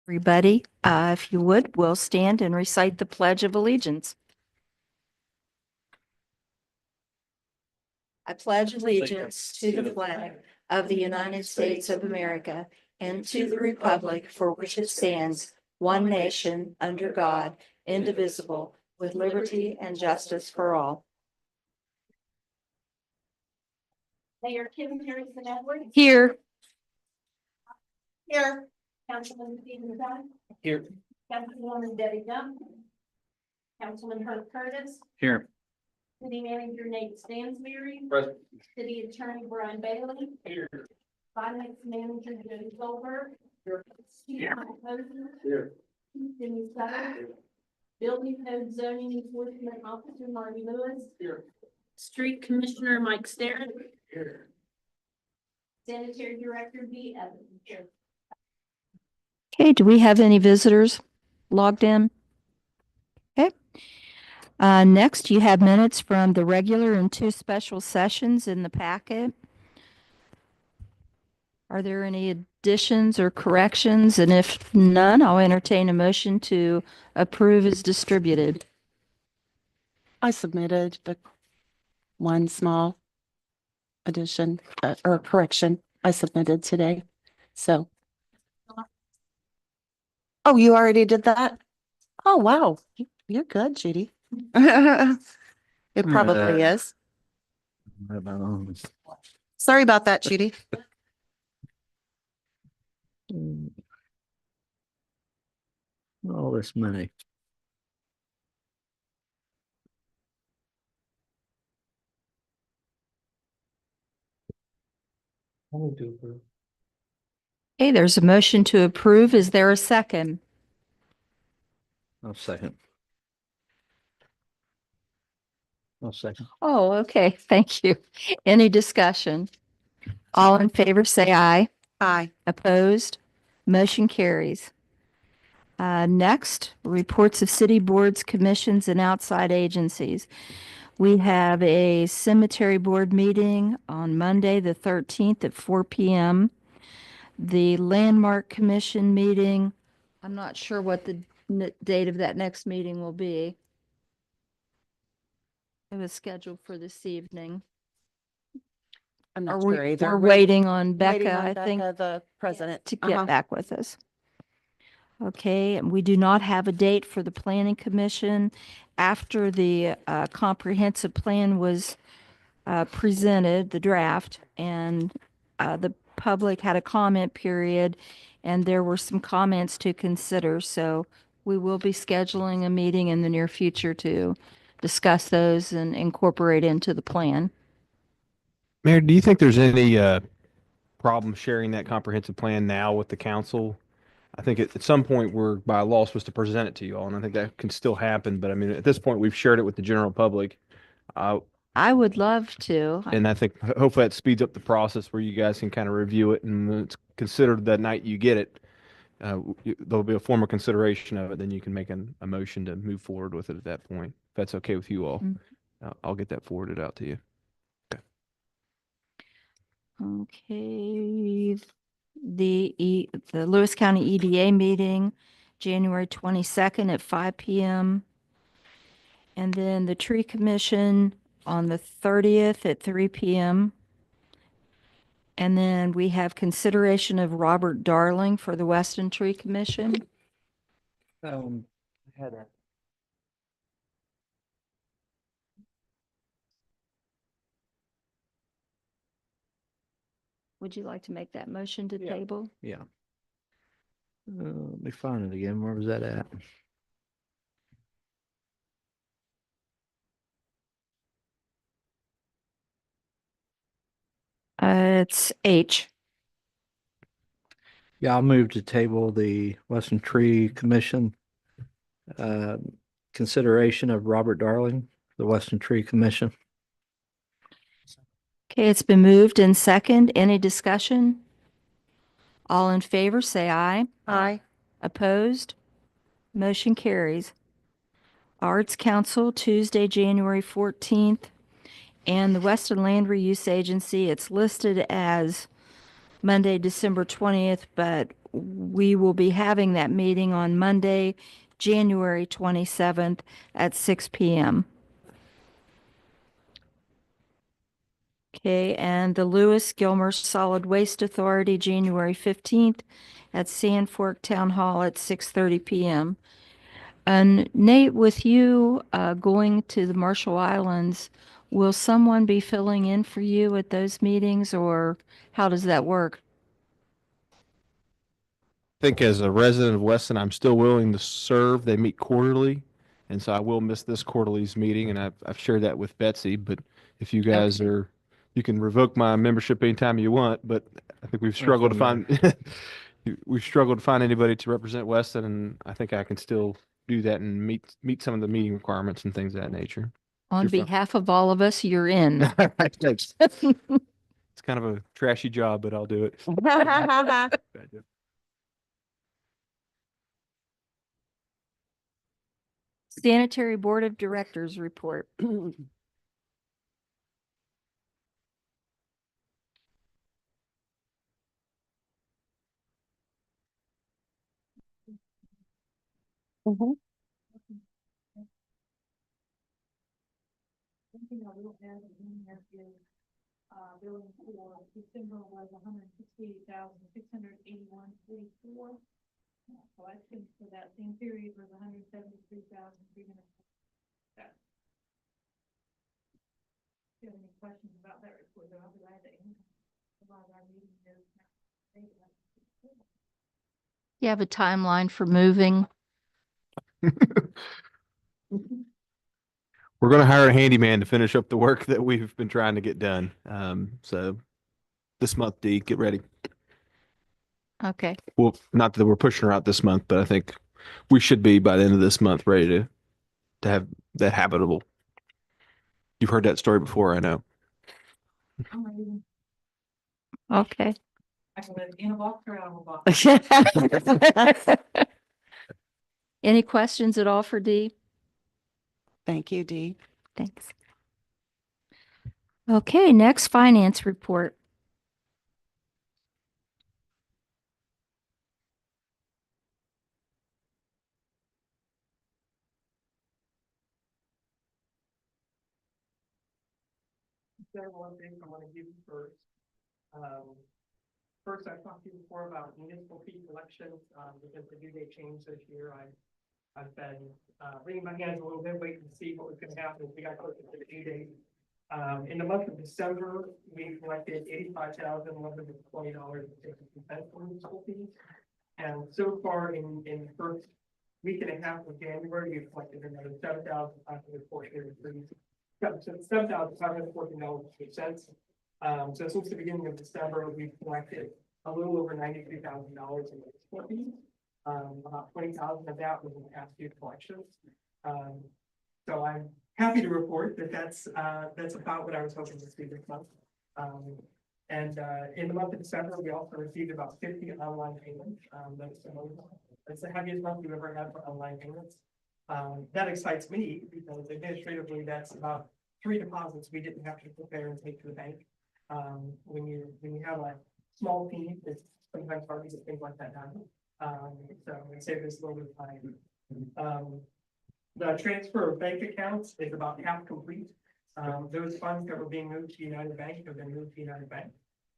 Everybody, if you would, we'll stand and recite the Pledge of Allegiance. I pledge allegiance to the flag of the United States of America and to the republic for which it stands, one nation, under God, indivisible, with liberty and justice for all. Mayor Kim Harrison Edwards. Here. Here. Councilman Stephen Dunn. Here. Councilwoman Debbie Dunn. Councilman Herb Curtis. Here. City Manager Nate Stansberry. Present. City Attorney Brian Bailey. Here. Finance Manager Jody Goldberg. Here. Here. Moser. Here. Jimmy Sutter. Building Code Zoning Enforcement Officer Marty Lewis. Here. Street Commissioner Mike Starrett. Here. Sanitary Director B. Evans. Here. Okay, do we have any visitors logged in? Okay. Next, you have minutes from the regular and two special sessions in the packet. Are there any additions or corrections? And if none, I'll entertain a motion to approve as distributed. I submitted the one small addition or correction I submitted today. So. Oh, you already did that? Oh, wow. You're good, Judy. It probably is. Sorry about that, Judy. All this money. Okay, there's a motion to approve. Is there a second? I'll second. I'll second. Oh, okay. Thank you. Any discussion? All in favor, say aye. Aye. Opposed? Motion carries. Next, reports of city boards, commissions, and outside agencies. We have a cemetery board meeting on Monday, the 13th at 4 p.m. The Landmark Commission meeting, I'm not sure what the date of that next meeting will be. It was scheduled for this evening. I'm not Are sure we, either. we're waiting on Waiting Becca, on I think, Becca, the president, to get back with us. Okay, and we do not have a date for the Planning Commission. After the comprehensive plan was presented, the draft, and the public had a comment period, and there were some comments to consider. So we will be scheduling a meeting in the near future to discuss those and incorporate into the plan. Mayor, do you think there's any problem sharing that comprehensive plan now with the council? I think at some point we're by law supposed to present it to you all, and I think that can still happen. But I mean, at this point, we've shared it with the general public. I would love to. And I think hopefully that speeds up the process where you guys can kind of review it, and when it's considered that night you get it, there'll be a formal consideration of it. Then you can make a motion to move forward with it at that point. If that's okay with you all, I'll get that forwarded out to you. Okay. The Lewis County EDA meeting, January 22nd at 5 p.m. And then the Tree Commission on the 30th at 3 p.m. And then we have consideration of Robert Darling for the Weston Tree Commission. Would you like to make that motion to table? Yeah. Let me find it again. Where was that at? It's H. Yeah, I'll move to table the Western Tree Commission. Consideration of Robert Darling, the Western Tree Commission. Okay, it's been moved and second. Any discussion? All in favor, say aye. Aye. Opposed? Motion carries. Arts Council, Tuesday, January 14th. And the Western Land Reuse Agency, it's listed as Monday, December 20th, but we will be having that meeting on Monday, January 27th at 6 p.m. Okay, and the Lewis Gilmer Solid Waste Authority, January 15th at Sand Fork Town Hall at 6:30 p.m. And Nate, with you going to the Marshall Islands, will someone be filling in for you at those meetings, or how does that work? I think as a resident of Weston, I'm still willing to serve. They meet quarterly, and so I will miss this quarterly's meeting, and I've shared that with Betsy. But if you guys Okay. are, you can revoke my membership anytime you want. But I think we've struggled to doesn't find we've struggled to find anybody to represent Weston, and I think I can still do that and meet some of the meeting requirements and things of that nature. On You're fine. behalf of all of us, you're in. Thanks. It's kind of a trashy job, but I'll do it. Sanitary Board of Directors report. Mhm. One thing I will add in here is, billing for December was $168,681.44. Collections for that same period was $173,300. If you have any questions about that report, then I'll be glad to answer. About our meeting is You have a timeline for moving? We're going to hire a handyman to finish up the work that we've been trying to get done. So this month, Dee, get ready. Okay. Well, not that we're pushing her out this month, but I think we should be by the end of this month ready to have that habitable. You've heard that story before, I know. I'm ready. Okay. I can live in a box or out of a box. Any questions at all for Dee? Thank you, Dee. Thanks. Okay, next finance report. Several updates I want to give you first. First, I talked to you before about municipal fee collections, because the due date changed this year. I've been, wringing my hands a little bit, waiting to see what was going to happen as we got closer to the due date. In the month of December, we collected $85,120.62 for municipal fees. And so far in the first week and a half of January, we've collected another $7,514.03. $7,514.02. So since the beginning of December, we've collected a little over $93,000 in municipal fees. About 20,000 of that was in past due collections. So I'm happy to report that that's about what I was hoping to see this month. In the month of December, we also received about 50 online payments. That's the heaviest month we've ever had for online payments. That excites me because administratively, that's about 3 deposits we didn't have to prepare and take to the bank. When you have a small team, it's sometimes hard to get things like that done. So I say this a little bit of time. The transfer of bank accounts is about half complete. Those funds that were being moved to United Bank have been moved to United Bank.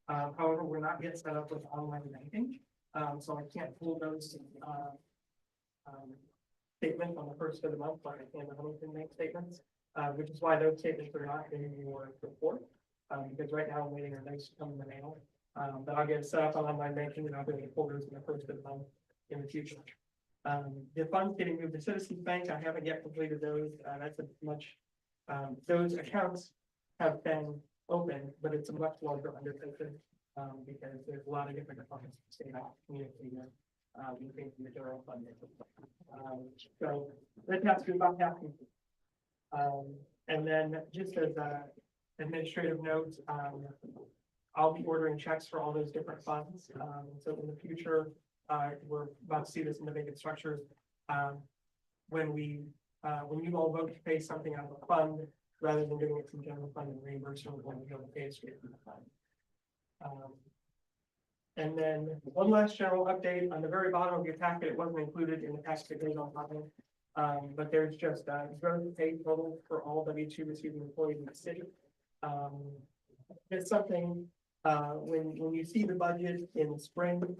However, we're not yet set up with online banking, so I can't pull those statements on the first of the month, like I can the Huntington Bank statements, which is why those statements are not in your report, because right now I'm waiting on those to come in the mail. But I'll get set up on online banking and I'll be able to pull those in the first of the month in the future. The funds getting moved to Citizens Bank, I haven't yet completed those. That's a much, those accounts have been open, but it's a much larger undertaking, because there's a lot of different departments to stay out community with. We think the general fund. So that has to be about half complete. And then just as a administrative note, I'll be ordering checks for all those different funds. So in the future, we're about to see this in the vacant structures. When you all vote to pay something out of a fund, rather than doing it from general fund and reimbursement, we're going to go to pay it straight from the fund. And then one last general update on the very bottom of your packet. It wasn't included in the packet that goes on top of it. But there's just gross pay total for all W-2 receiving employees in the city. It's something, when you see the budget in the spring,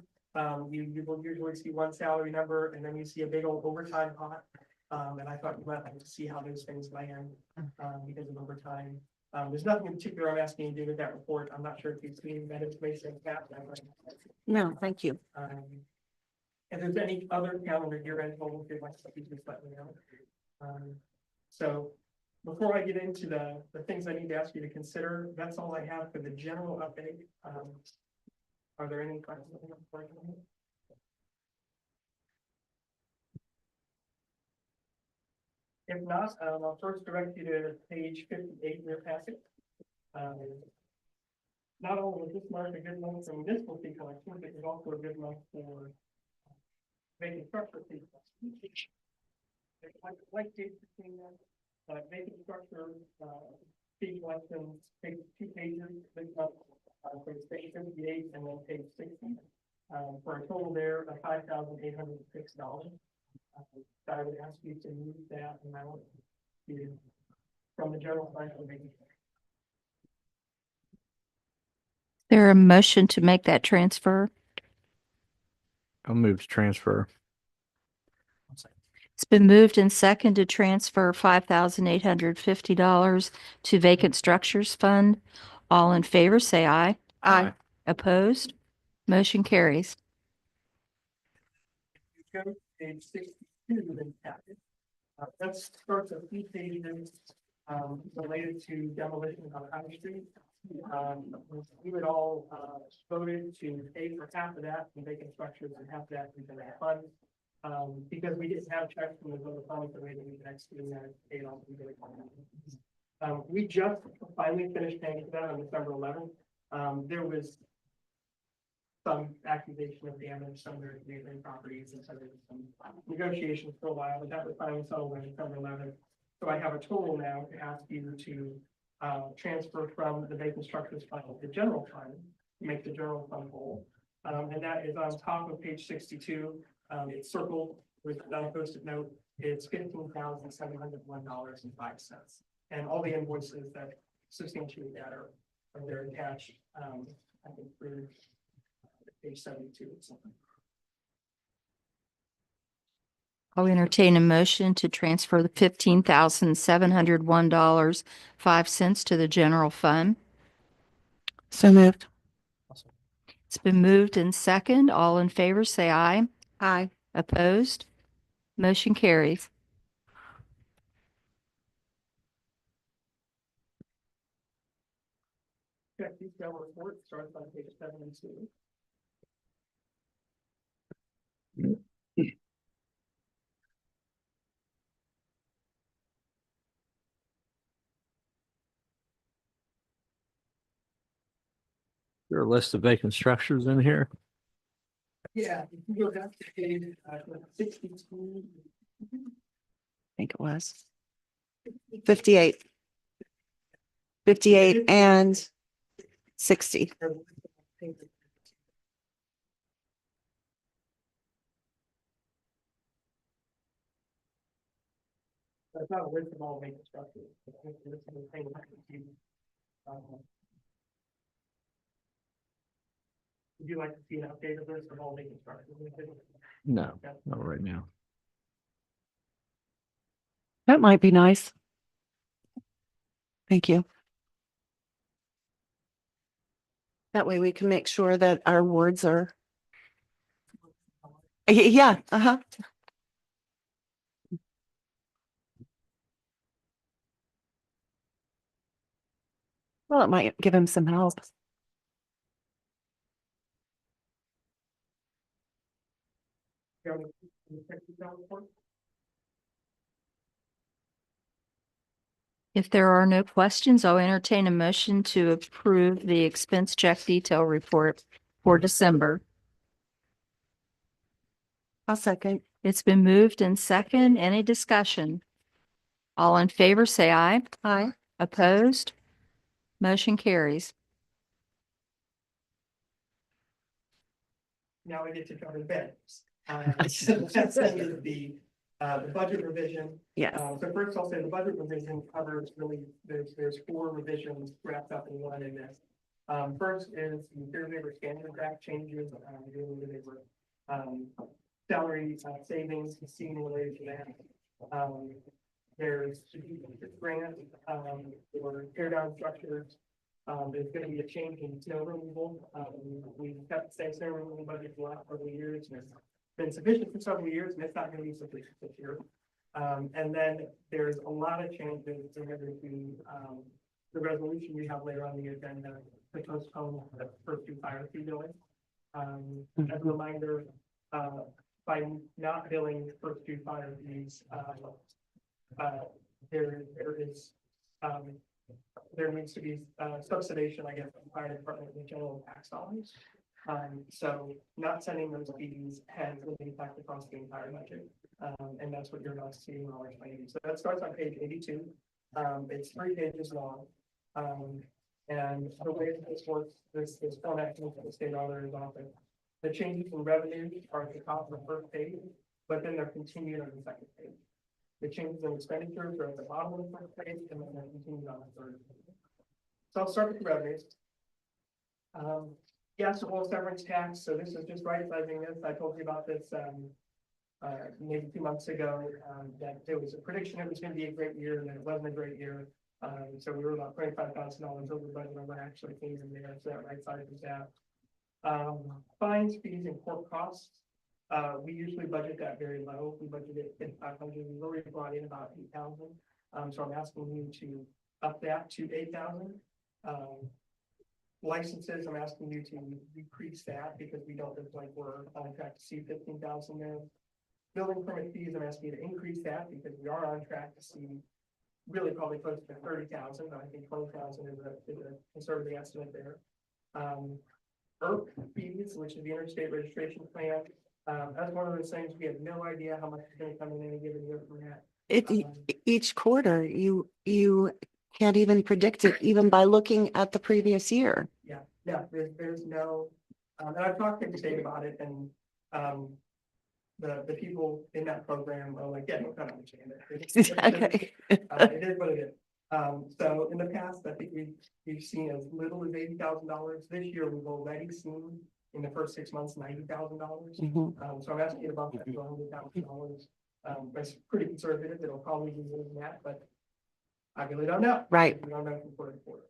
you will usually see one salary number and then you see a big old overtime pot. And I thought you might like to see how those things land, because of overtime. There's nothing in particular I'm asking you to do with that report. I'm not sure if you've seen that information. No, thank you. If there's any other calendar year end totals you'd like to see, just let me know. So before I get into the things I need to ask you to consider, that's all I have for the general update. Are there any questions? If not, I'll first direct you to page 58 in your packet. Not only was this month a good month for municipal fee collection, but it was also a good month for vacant structure fee collection. Like Jason between them, vacant structure fee collection takes 2 pages this month, for page 58 and then page 60, for a total there of $5,806. I would ask you to move that amount from the general fund to vacant. There a motion to make that transfer? I'll move to transfer. It's been moved and second to transfer $5,850 to Vacant Structures Fund. All in favor, say aye. Aye. Opposed? Motion carries. Go to page 62 in the packet. That starts a few pages related to demolition on High Street. We would all voted to pay for half of that from vacant structures and half of that into that fund. Because we didn't have checks from the other funds, the way that we could actually pay it off. We just finally finished paying for that on December 11th. There was some accusation of damage, some of their neighboring properties, and so there was some negotiations for a while, but that was finally settled on December 11th. So I have a total now to ask you to transfer from the vacant structures fund to the general fund, to make the general fund whole. And that is on top of page 62. It's circled with a post-it note. It's $15,701.05. And all the invoices that substantiate that are there attached. I think through page 72 or something. I'll entertain a motion to transfer the $15,701.05 to the general fund. So moved. It's been moved and second. All in favor, say aye. Aye. Opposed? Motion carries. Check detail report starts on page 72. There are a list of vacant structures in here. Yeah, if you go down to page 62. I think it was 58. 58 and 60. That's not a list of all vacant structures. It's just a list of the things that you, would you like to see an updated list of all vacant structures? No, not right now. That might be nice. Thank you. That way we can make sure that our wards are. Yeah, uh-huh. Well, it might give him some help. If there are no questions, I'll entertain a motion to approve the expense check detail report for December. I'll second. It's been moved and second. Any discussion? All in favor, say aye. Aye. Opposed? Motion carries. now I get to cover beds. So that's the budget revision. Yes. So first I'll say the budget revision covers really, there's 4 revisions wrapped up in one in this. First is the Fair Labor Standard Act changes, dealing with labor, salary savings, seen related to that. There's the grant, for tear down structures. There's gonna be a change in snow removal. We kept the same snow removal budget for the last couple of years, and it's been sufficient for several years, and it's not gonna be sufficient this year. And then there's a lot of changes related to, the resolution we have later on the agenda to postpone the first 2 fire fee billing. As a reminder, by not billing the first 2 fire fees, there needs to be subsidization, I guess, of the fire department with general tax dollars. So not sending those fees has an impact across the entire budget. And that's what you're about to see in our explaining. So that starts on page 82. It's 3 pages long. And the way this works, this format comes from the state auditor's office. The changes in revenue are at the top of the first page, but then they're continued on the second page. The changes in expenditures are at the bottom of the first page, and then they're continued on the third page. So I'll start with the revenues. Gas and oil severance tax. So this is just right-sizing this. I told you about this maybe 2 months ago, that there was a prediction it was going to be a great year, and then it wasn't a great year. So we were about $25,000 over budget when I actually came in there, so that right-sizes that. Fines, fees, and court costs. We usually budget that very low. We budgeted at 500. We've already brought in about 8,000. So I'm asking you to up that to 8,000. Licenses, I'm asking you to decrease that because we don't look like we're on track to see 15,000 there. Building permit fees, I'm asking you to increase that because we are on track to see really probably close to 30,000. I think 20,000 is a conservative estimate there. IRP fees, which is the Interstate Registration Plan. That's one of those things we have no idea how much is going to come in any given year from that. Each quarter, you can't even predict it, even by looking at the previous year. Yeah, there's no, and I've talked to the state about it, and the people in that program are like, yeah, don't kind of understand it. Okay. It is what it is. So in the past, I think we've seen as little as $80,000. This year, we've already seen in the first 6 months $90,000. Mhm. So I'm asking you about that to $100,000. That's pretty conservative. It'll probably be more than that, but I really don't know. Right. We don't know from quarter to quarter.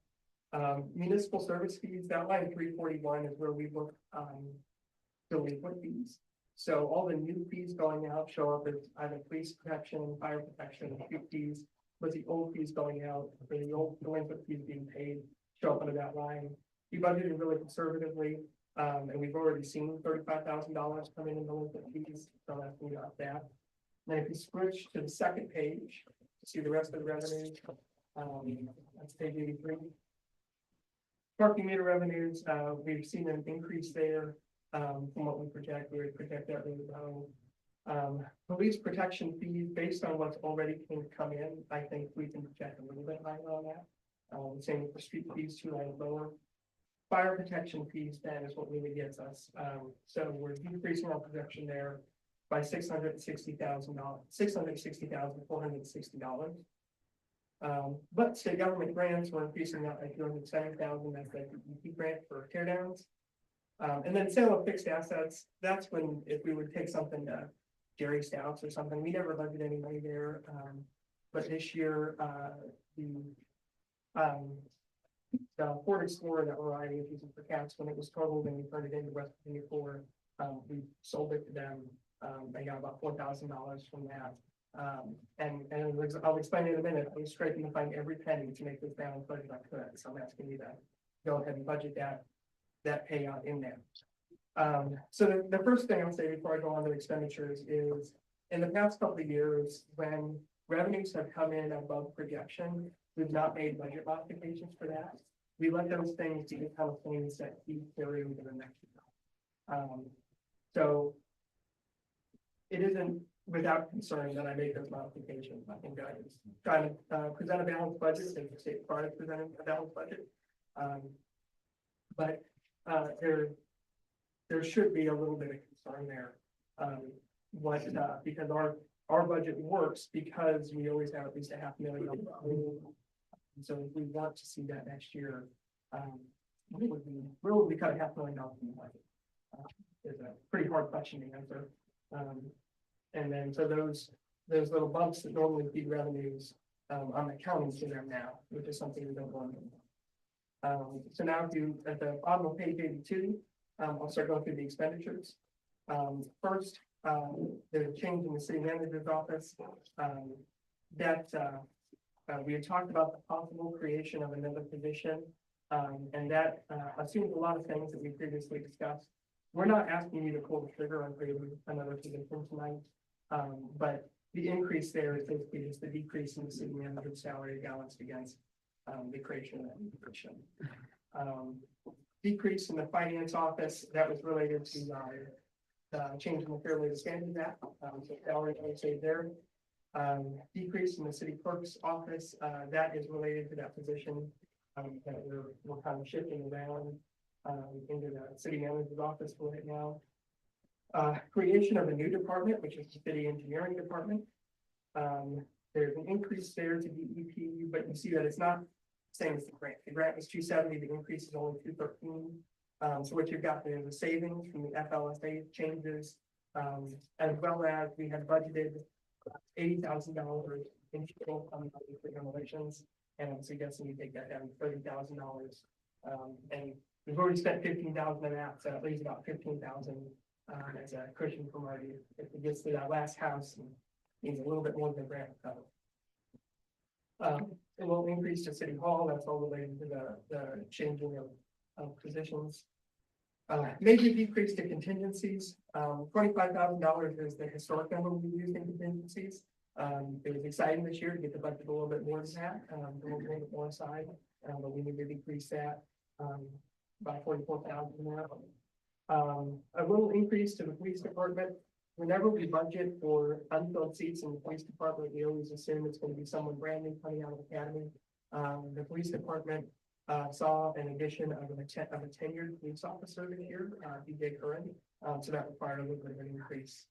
Municipal service fees, that line 341 is where we look delinquent fees. So all the new fees going out show up as either police protection, fire protection, fees. But the old fees going out, or the old delinquent fees being paid, show up under that line. We budgeted really conservatively, and we've already seen $35,000 come in delinquent fees, so that's we got that. Then if you switch to the second page, see the rest of the revenues. That's page 83. Parking meter revenues, we've seen an increase there from what we project. We project that really low. Police protection fees, based on what's already come in, I think we can project a little bit higher on that. Same with the street fees, 2 lines lower. Fire protection fees, then is what really gets us. So we're decreasing our projection there by $660,000, $660,460. But state government grants, we're increasing that by $270,000. That's the DEP grant for tear downs. And then sale of fixed assets, that's when, if we would take something to Jerry Stouts or something, we never budget any money there. But this year, the Ford Explorer that we're riding is using for cats, when it was totaled and we turned it into West Virginia Ford, we sold it to them. They got about $4,000 from that. And I'll explain in a minute. I was scraping to find every penny to make this balanced budget I could. So I'm asking you to go ahead and budget that payout in there. So the first thing I'll say before I go on to expenditures is, in the past couple of years, when revenues have come in above projection, we've not made budget modifications for that. We let those things be kind of things that keep carry over the next year. So it isn't without concern that I make those modifications. I think I was trying to present a balanced budget, and the state prior to presenting a balanced budget. But there should be a little bit of concern there. Because our budget works because we always have at least $500,000. So if we want to see that next year, we cut $500,000 from the budget. Is a pretty hard question to answer. And then, so those little bumps that normally feed revenues, I'm accounting for them now, which is something we don't want. So now if you, at the bottom of page 82, I'll start going through the expenditures. First, there's a change in the city manager's office. We had talked about the possible creation of another position. And that assumes a lot of things that we previously discussed. We're not asking you to pull the trigger on creating another position tonight. But the increase there is basically just the decrease in the city manager's salary balanced against the creation of that position. Decrease in the finance office, that was related to change in the Fair Labor Standards Act. So salary only stayed there. Decrease in the city clerk's office, that is related to that position that we're kind of shifting around into the city manager's office for right now. Creation of a new department, which is the city engineering department. There's an increase there to DEP, but you see that it's not the same as the grant. The grant was 270, the increase is only 213. So what you've got there is a savings from the FLSA changes, as well as we had budgeted $80,000 in total on the demolitions, and I'm suggesting you take that down to $30,000. And we've already spent 15,000 on that, so that leaves about 15,000 as a cushion for Marty if it gets to that last house and needs a little bit more than the grant cover. It will increase to City Hall. That's all related to the changing of positions. Major decrease to contingencies. $25,000 is the historic number we use in contingencies. It was exciting this year to get the budget a little bit more than that, a little bit more aside, but we need to decrease that by 44,000 now. A little increase to the police department. Whenever we budget for unfilled seats in the police department, we always assume it's going to be someone brand new coming out of academy. The police department saw an addition of a tenured police officer this year, DJ Curran. So that required a little bit of an increase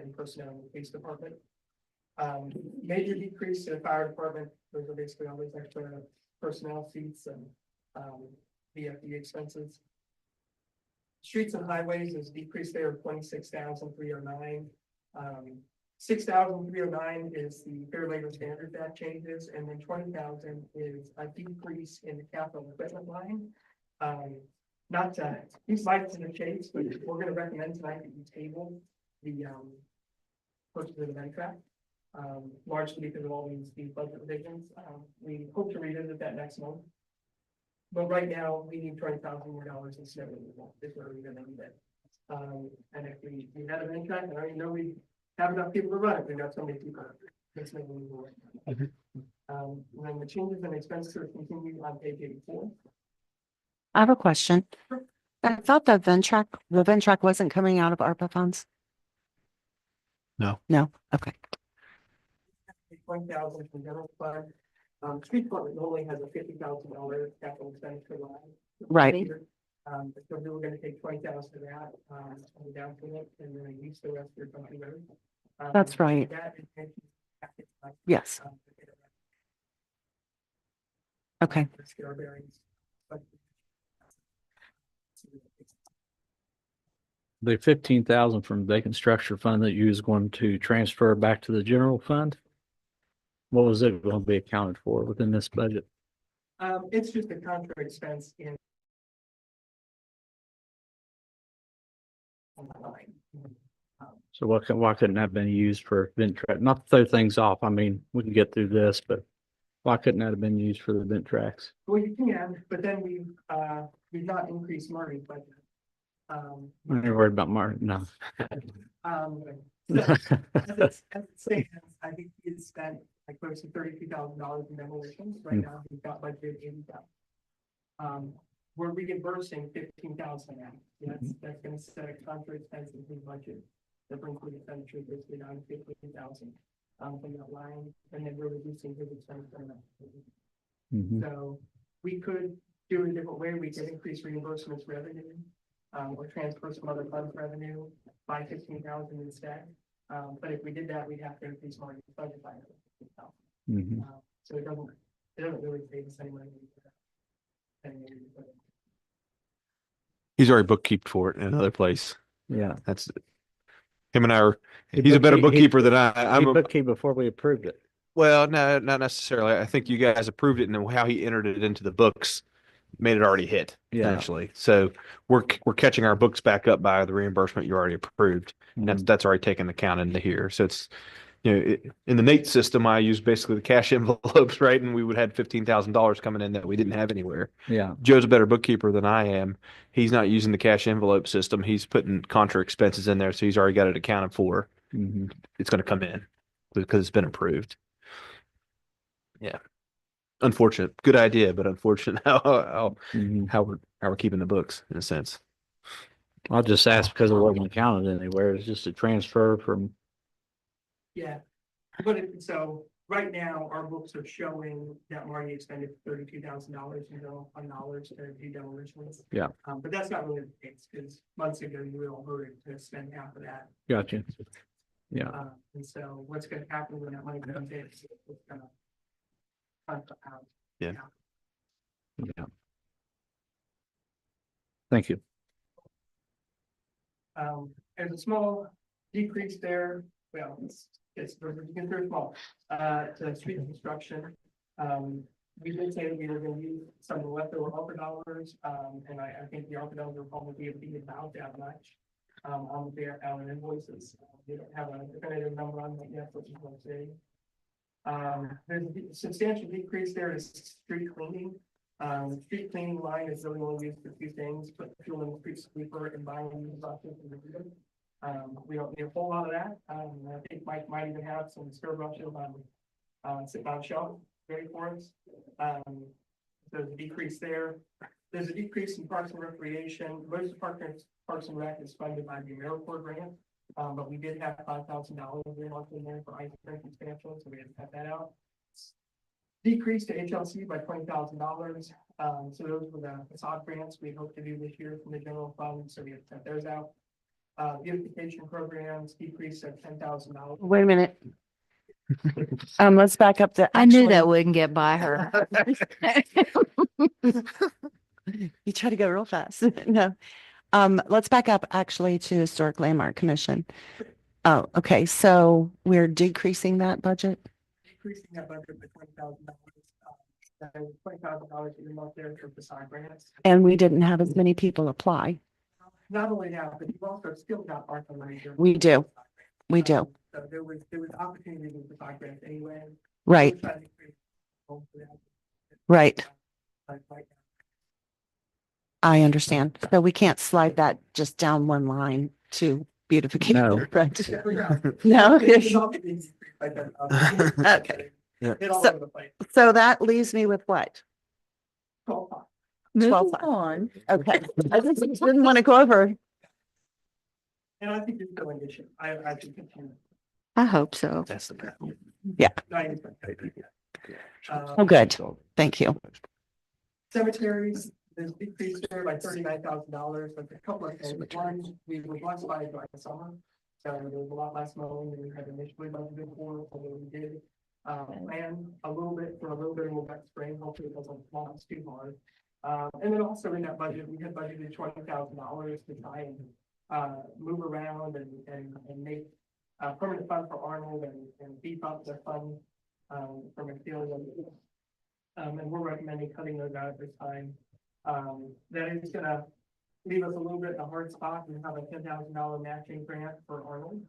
in personnel in the police department. Major decrease to the fire department. Those are basically all those extra personnel seats and VFD expenses. Streets and highways is decreased there of 26,309. 6,309 is the Fair Labor Standards Act changes, and then 20,000 is a decrease in the capital equipment line. Not to use lights in the chase, but we're going to recommend tonight that you table the purchase of the Ventrac, largely because of all these budget revisions. We hope to revisit that next month. But right now, we need $20,000 more in snow removal. Is where we're going to need it. And if we had a Ventrac, and I know we have enough people to run it, we've got so many people. It's making me work. When the changes in expenses continue on page 84. I have a question. I thought the Ventrac wasn't coming out of ARPA funds. No. No. Okay. 20,000 from general fund. Street department normally has a $50,000 capital expenditure line. Right. So we were going to take 20,000 of that, down to it, and then use the rest for country road. That's right. That is, Yes. Okay. Scare bearings. The 15,000 from vacant structure fund that you was going to transfer back to the general fund. What was it going to be accounted for within this budget? It's just a contract expense in. On the line. So why couldn't that have been used for Ventrac? Not to throw things off. I mean, we can get through this, but why couldn't that have been used for the Ventracs? Well, you can, but then we've not increased Marty's budget. I'm not worried about Martin. No. As it stands, I think he has spent like close to $32,000 in demolitions. Right now, he's got budgeted 80,000. We're reimbursing 15,000 now. That's going to set a contract expense in his budget. That brings the expenditure basically down to 15,000 from that line, and then we're reducing his expense from that. Mhm. So we could do it a different way. We could increase reimbursements revenue or transfer some other funds revenue by 15,000 instead. But if we did that, we'd have to increase Marty's budget by another 15,000. Mhm. So it doesn't really save us any money. He's already bookkeeped for it in another place. Yeah. That's him and I are, He he's a better bookkeep- he- bookkeeper than I. He I'm a, bookkeeped before we approved it. well, no, not necessarily. I think you guys approved it and then how he entered it into the books made it already hit Yeah. essentially. So we're catching our books back up by the reimbursement you already approved. And Mhm. that's already taken account into here. So it's, in the Nate system, I use basically the cash envelopes, right? And we would have $15,000 coming in that we didn't have anywhere. Yeah. Joe's a better bookkeeper than I am. He's not using the cash envelope system. He's putting contra expenses in there. So he's already got it accounted for. Mhm. It's going to come in because it's been approved. Yeah. Unfortunate. Good idea, but unfortunate Mhm. how we're keeping the books in a sense. I'll just ask because it wasn't counted anywhere. It's just a transfer from, Yeah, but so right now, our books are showing that Marty expended $32,000 in general fund dollars to do demolitions. Yeah. But that's not really the case, because months ago, you all voted to spend half of that. gotcha. Yeah. And so what's gonna happen when that money comes in, is it's gonna cut out. Yeah. Yeah. Thank you. There's a small decrease there, well, it's very small, to street construction. We did say that we were gonna use some of the leftover ARPA dollars, and I think the ARPA dollars will probably be about that much. On our invoices, we don't have a definitive number on that yet, which is what I'm saying. There's a substantial decrease there is street cleaning. Street cleaning line is really only used for two things, put fuel in the street sweeper and buying new buses and redo them. We don't need a whole lot of that. I think Mike might even have some spare brushes sitting on shelf ready for us. There's a decrease there. There's a decrease in parks and recreation. Most of parks and rec is funded by the AmeriCorps grant. But we did have $5,000 in there for ice rink expansion, so we had to cut that out. Decrease to HLC by $20,000. So those were the facade grants we hope to do this year from the general fund, so we had to cut those out. Beautification programs decreased of $10,000. Wait a minute. Let's back up to. I knew actually- that wouldn't get by her. You try to go real fast. No. Let's back up actually to Historic Landmark Commission. Oh, okay. So we're decreasing that budget. Decreasing that budget by $20,000. $20,000 earmarked there for facade grants. And we didn't have as many people apply. Not only that, but you've also still got ARPA money. there. We do. We do. So there was opportunity to facade grants anyway. Right, We're trying to create hope for that. right. Like, I understand. So we can't slide that just down one line to beautification. No. Right. yeah. No. It's not being like that. Okay. Yeah. Hit all So- over the place. So that leaves me with what? 12 points. Moving 12. on. Okay. I just didn't want to go over. And I think you're still in good shape. I think it's. I hope so. That's the bad. Oh, good. Thank you. Cemeteries, there's decrease there by $39,000, but a couple of things. One, we were blessed by it during the summer. So there was a lot less mowing than we had initially budgeted for, although we did. Plan a little bit more back spring, hopefully it doesn't launch too hard. And then also in that budget, we had budgeted $20,000 to try and move around and make a permanent fund for Arnold and beef up the fund from a field. And we're recommending cutting those out at this time. That is gonna leave us a little bit in a hard spot. We have a $10,000 matching grant for Arnold.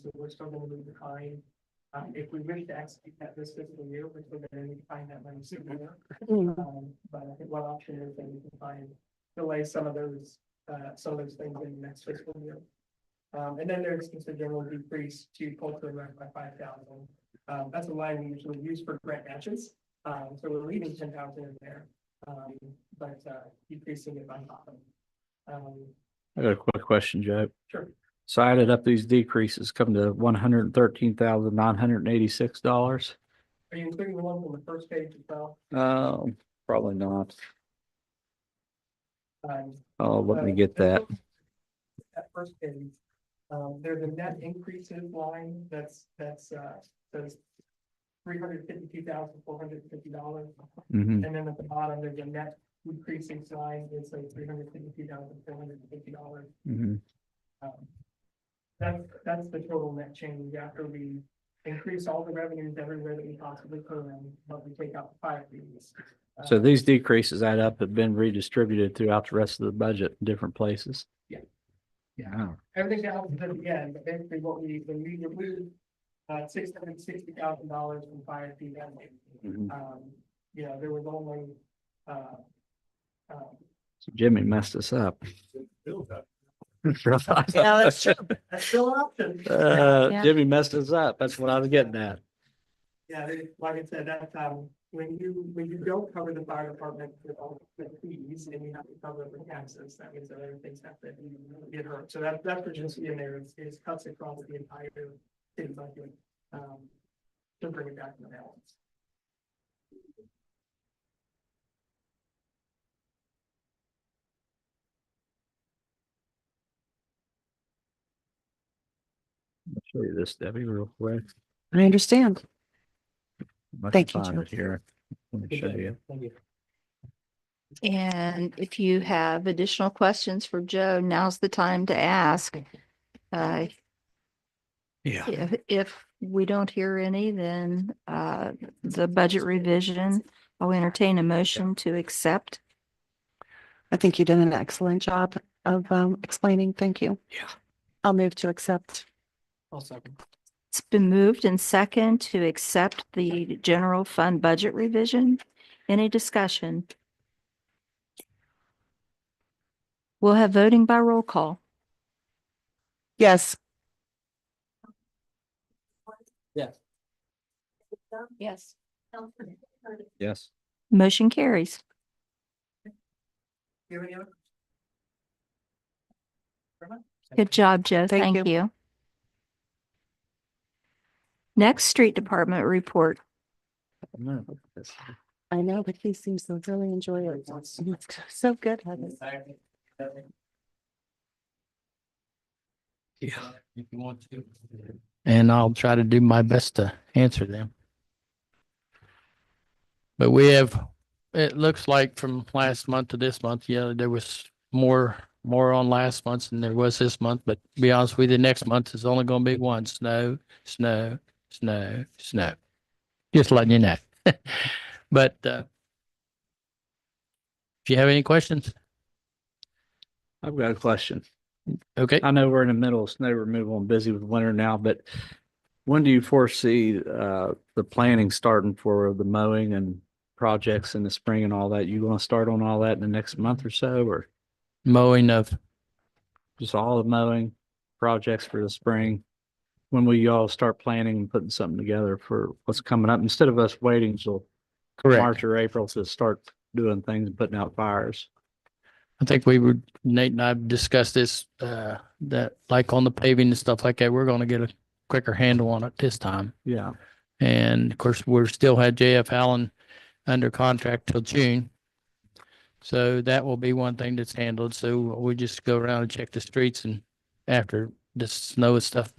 So we're still gonna leave behind. If we wish to execute that this fiscal year, we're still gonna need to find that money sooner. But I think one option is that we can delay some of those things in the next fiscal year. And then there's just a general decrease to culture and rec by 5,000. That's a line we usually use for grant matches. So we're leaving 10,000 in there, but decreasing it by half. I got a quick question, Joe. Sure. So I added up these decreases, come to $113,986. Are you including the one from the first page as well? Probably not. Um, Oh, let me get that. first page, there's a net increases line that's says $352,450. Mhm. And then at the bottom, there's a net decreasing line, it's like $352,450. Mhm. That's the total net change after we increase all the revenues everywhere that we possibly can, but we take out the fire fees. So these decreases add up, have been redistributed throughout the rest of the budget in different places. Yeah. Wow. Everything else is at the end, but basically when we remove $660,000 from fire fee revenue, Mhm. there was only, Jimmy messed us up. Yeah, that's true. that's still an option. Yeah. Jimmy messed us up. That's what I was getting at. Yeah, like I said, that's, when you don't cover the fire department with all the fees and you have to cover the taxes, that means that other things have to get hurt. So that's what you see in there is cuts across the entire city budget, to bring it back to the balance. I'll show you this, Debbie, real quick. I understand. I can Thank you, find Joe. it here. Let me show you. Thank you. And if you have additional questions for Joe, now's the time to ask. Uh, Yeah. if we don't hear any, then the budget revision, I'll entertain a motion to accept. I think you did an excellent job of explaining. Thank you. Yeah. I'll move to accept. I'll second. It's been moved and second to accept the general fund budget revision. Any discussion? We'll have voting by roll call. Yes. Yes. Yes. Yes. Motion carries. You have any other? Good job, Joe. Thank Thank you. Next, street department report. No, I know, but he seems to really enjoy it. It's so good. Heather. Yeah, if you want to. And I'll try to do my best to answer them. But we have, it looks like from last month to this month, yeah, there was more on last month than there was this month. But to be honest with you, next month is only going to be one: snow, snow, snow, snow. Just letting you know. But if you have any questions, I've got a question. okay. I know we're in the middle of snow removal and busy with winter now, but when do you foresee the planning starting for the mowing and projects in the spring and all that? You want to start on all that in the next month or so, or Mowing of, just all the mowing projects for the spring? When will you all start planning and putting something together for what's coming up instead of us waiting till correct. March or April to start doing things and putting out fires? I think Nate and I discussed this, that like on the paving and stuff like that, we're going to get a quicker handle on it this time. Yeah. And of course, we're still had JF Allen under contract till June. So that will be one thing that's handled. So we just go around and check the streets, and after the snow and stuff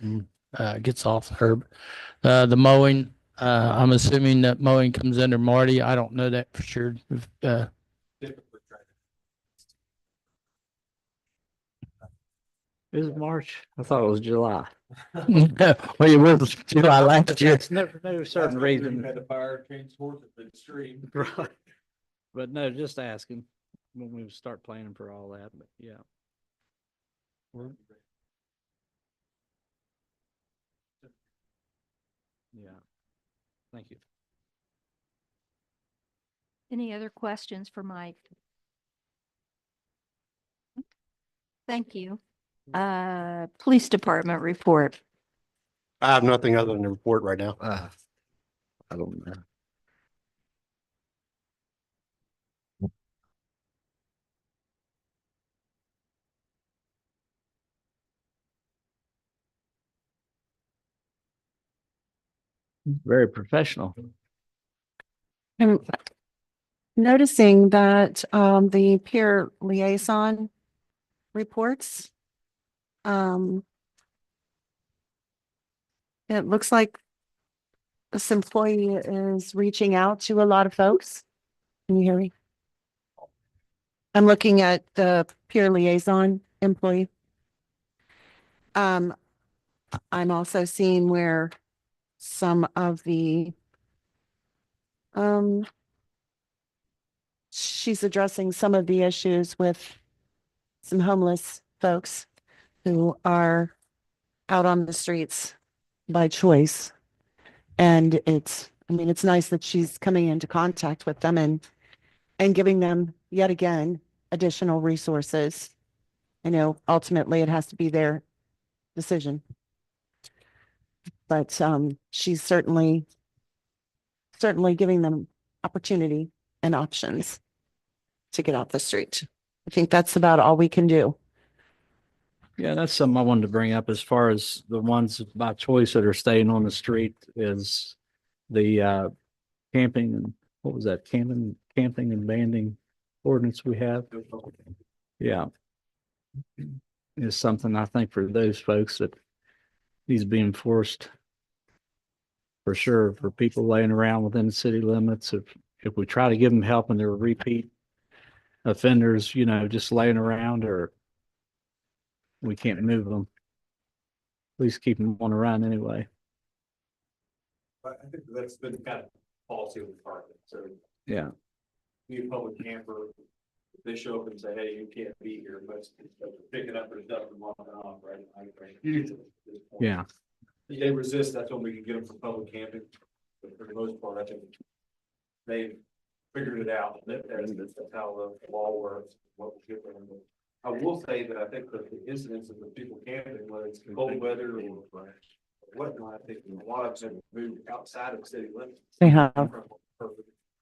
gets off the herb. The mowing, I'm assuming that mowing comes under Marty. I don't know that for sure. Is it March? I thought it was July. Well, it was July last year. It's no certain reason. Had a fire change horse at midstream. Right. But no, just asking when we start planning for all that, but yeah. Yeah. Thank you. Any other questions for Mike? Thank you. Police department report. I have nothing other than a report right now. I don't know. Very professional. I'm noticing that the peer liaison reports Um, it looks like this employee is reaching out to a lot of folks. Can you hear me? I'm looking at the peer liaison employee. Um, I'm also seeing where some of the, um, she's addressing some of the issues with some homeless folks who are out on the streets by choice. And I mean, it's nice that she's coming into contact with them and giving them yet again additional resources. I know ultimately it has to be their decision. But she's certainly giving them opportunity and options to get off the street. I think that's about all we can do. Yeah, that's something I wanted to bring up as far as the ones by choice that are staying on the street is the camping and what was that, camping and banding ordinance we have? Yeah. Is something I think for those folks that needs to be enforced for sure for people laying around within the city limits. If we try to give them help and they're repeat offenders, you know, just laying around or we can't move them. At least keep them on the run anyway. I think that's been kind of policy of the department, so Yeah. be a public camper. If they show up and say, hey, you can't be here, but picking up their stuff and walking off, right? Yeah. If they resist, that's when we can get them for public camping, but for the most part, I think they figured it out, that's how the law works, what we get them. I will say that I think that the incidents of the people camping, whether it's cold weather or whatnot, I think a lot of them have moved outside of the city limits. They have.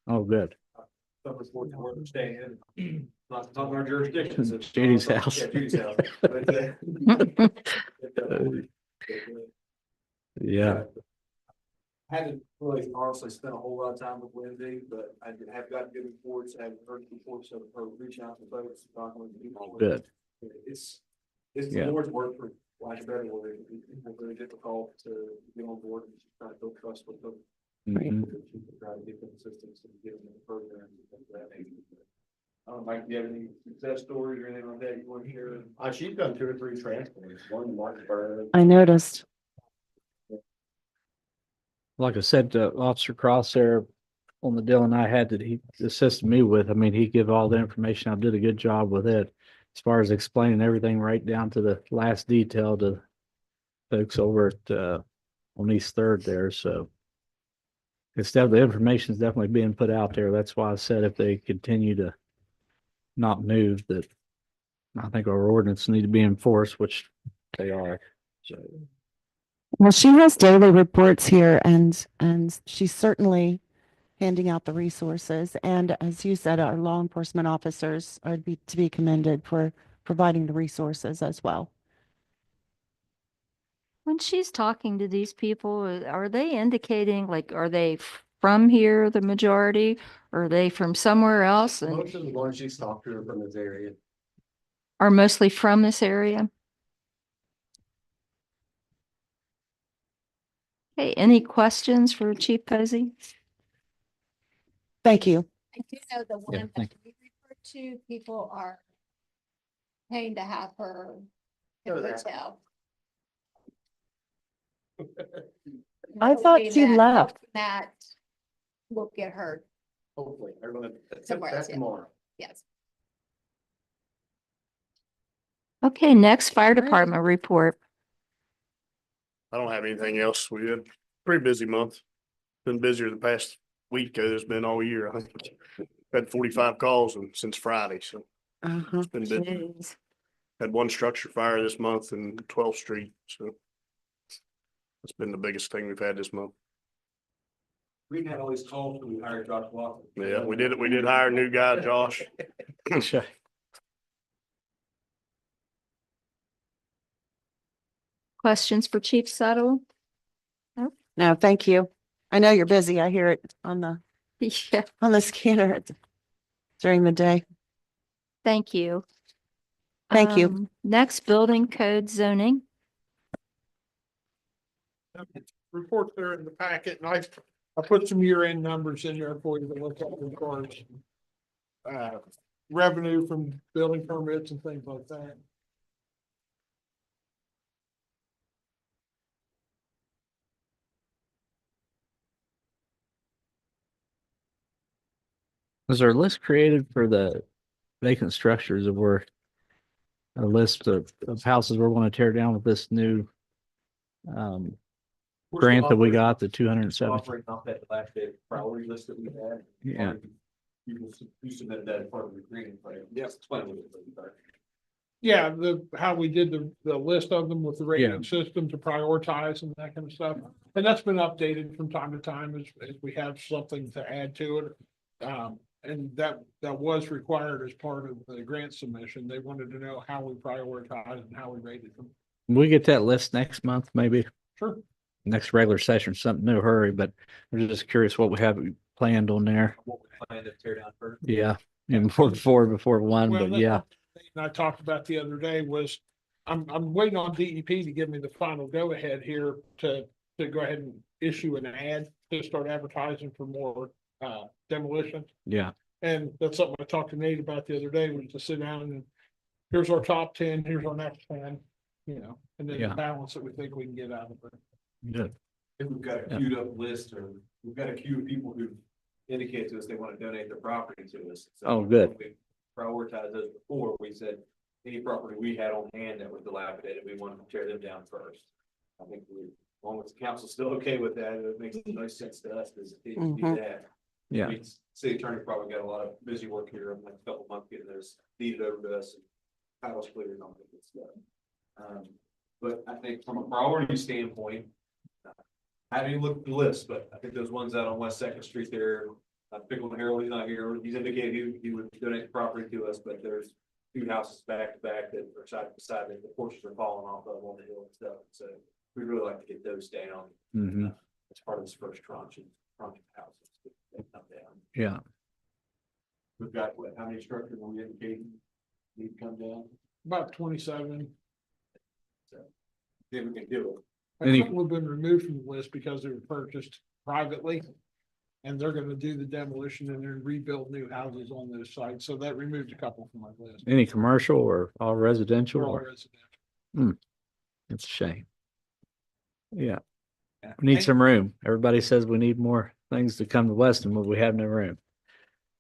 Oh, good. Some of the where they're staying in, not in our jurisdictions. It's Judy's house. Yeah, Judy's house. But, Yeah. haven't really honestly spent a whole lot of time with Wendy, but I have gotten good reports, I have heard reports of her reaching out to folks, talking with people. Good. It's the Yeah. Lord's work for lack of better word. It's very difficult to get on board and try to build trust with them. Mhm. Try to get them assistance and get them in the program and things of that nature. I don't know, Mike, do you have any success stories or anything like that you want to hear? She's done 2 or 3 transports, one in Martinsburg. I noticed. Like I said, Officer Cross there on the deal and I had that he assisted me with, I mean, he gave all the information. I did a good job with it as far as explaining everything right down to the last detail to folks over at, on East Third there. So the information is definitely being put out there. That's why I said if they continue to not move, that I think our ordinance need to be enforced, which they are. So. Well, she has daily reports here and she's certainly handing out the resources. And as you said, our law enforcement officers are to be commended for providing the resources as well. When she's talking to these people, are they indicating, like, are they from here, the majority? Or are they from somewhere else and Most of the ones she's talked to are from this area. are mostly from this area? Okay, any questions for Chief Posey? Thank you. I do know the one that thank we refer to, people are paying to have her in Oh, the that. hotel. I thought Hoping she that- left. hoping That will get her, Hopefully, they're gonna, Somewhere that's else, yeah. tomorrow. yes. Okay, next fire right. department report. I don't have anything else. We had a pretty busy month. Been busier the past week as it's been all year. I think had 45 calls since Friday, so Uh-huh. it's been busy. Jeez. Had 1 structure fire this month in 12th Street, so it's been the biggest thing we've had this month. We had all these calls when we hired Josh Watson. Yeah, we did it. We did hire a new guy, Josh. Questions for Chief Settle? No, thank you. I know you're busy. I hear it on Yeah, the scanner during the day. thank you. Thank you. Next, building code zoning. Reports there in the packet, and I put some year-end numbers in there for you to look at regards revenue from building permits and things like that. Was there a list created for the vacant structures, or were a list of houses we're going to tear down with this new We're grant still that we operating- got, the two hundred and still seventy? operating off that last day priority list that we had. Yeah. You submitted that as part of the agreement, right? Yes. Explain what it is. Yeah, how we did the list of them with the rating system to prioritize and that kind of stuff. And that's been updated from time to time as we have something to add to it. And that was required as part of the grant submission. They wanted to know how we prioritize and how we rated them. We get that list next month, maybe Sure. next regular session, something, no hurry, but we're just curious what we have planned on there. What we plan to tear down first. Yeah, and before one, Well, but that's yeah, what I talked about the other day was I'm waiting on DEP to give me the final go ahead here to go ahead and issue an ad to start advertising for more demolition. yeah, And that's something I talked to Nate about the other day, was to sit down and here's our top 10, here's our next 10, and then the Yeah. balance that we think we can get out of it. good. If we've got a Yeah. queued up list, or we've got a queue of people who indicate to us they want to donate their property to us. So Oh, good. when we prioritized those before, we said any property we had on hand that was dilapidated, we wanted to tear them down first. I think as long as the council's still okay with that, it makes the most sense to us to do Mhm. that. Yeah, I mean, city attorney probably got a lot of busy work here in the next couple of months getting those deeded over to us, and titles cleared and all that good stuff. But I think from a priority standpoint, I haven't even looked at the list, but I think those ones out on West Second Street there, Pickle Harold, he's not here, he's indicated he would donate the property to us, but there's two houses back to back that are side by side, that the porches are falling off of on the hill and stuff, so we'd really like to get those down. hmm As part of this first tranche of houses. They come down. yeah. We've got, what, how many structures are we indicating need to come down? About 27. Then we can do it. A Any- couple have been removed from the list because they were purchased privately. And they're gonna do the demolition and then rebuild new houses on those sites. So that removed a couple from my list. Any commercial or all residential? They're all Or residential. it's a shame. Yeah, Yeah. we need And- some room. Everybody says we need more things to come to Weston, but we have no room.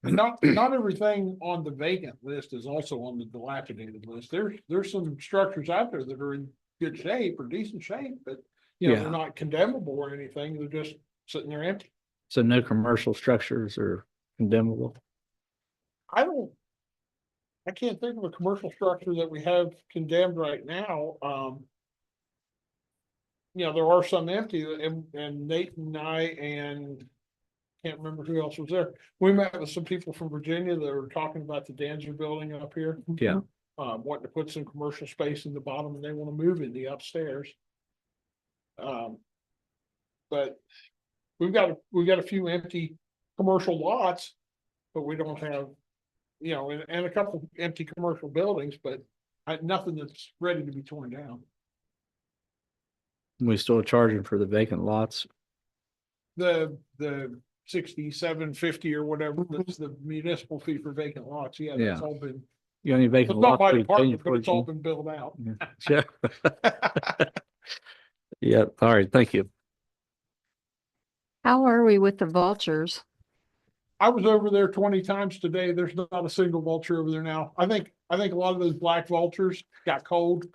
And not everything on the vacant list is also on the dilapidated list. There's some structures out there that are in good shape or decent shape, but Yeah. they're not condemnable or anything. They're just sitting there empty. So no commercial structures are condemnable. I can't think of a commercial structure that we have condemned right now. There are some empty and Nate and I and can't remember who else was there. We met with some people from Virginia that were talking about the Danzer building up here. Yeah. Wanting to put some commercial space in the bottom and they want to move in the upstairs. But we've got a few empty commercial lots, but we don't have, and a couple empty commercial buildings, but nothing that's ready to be torn down. We still charging for the vacant lots. The 67.50 or whatever, that's the municipal fee for vacant lots. Yeah, that's Yeah. all been, You got any it's vacant not lots? my we change department, but for it's all you? been built out. Yeah. Yeah, all right, thank you. How are we with the vultures? I was over there 20 times today. There's not a single vulture over there now. I think a lot of those black vultures got cold.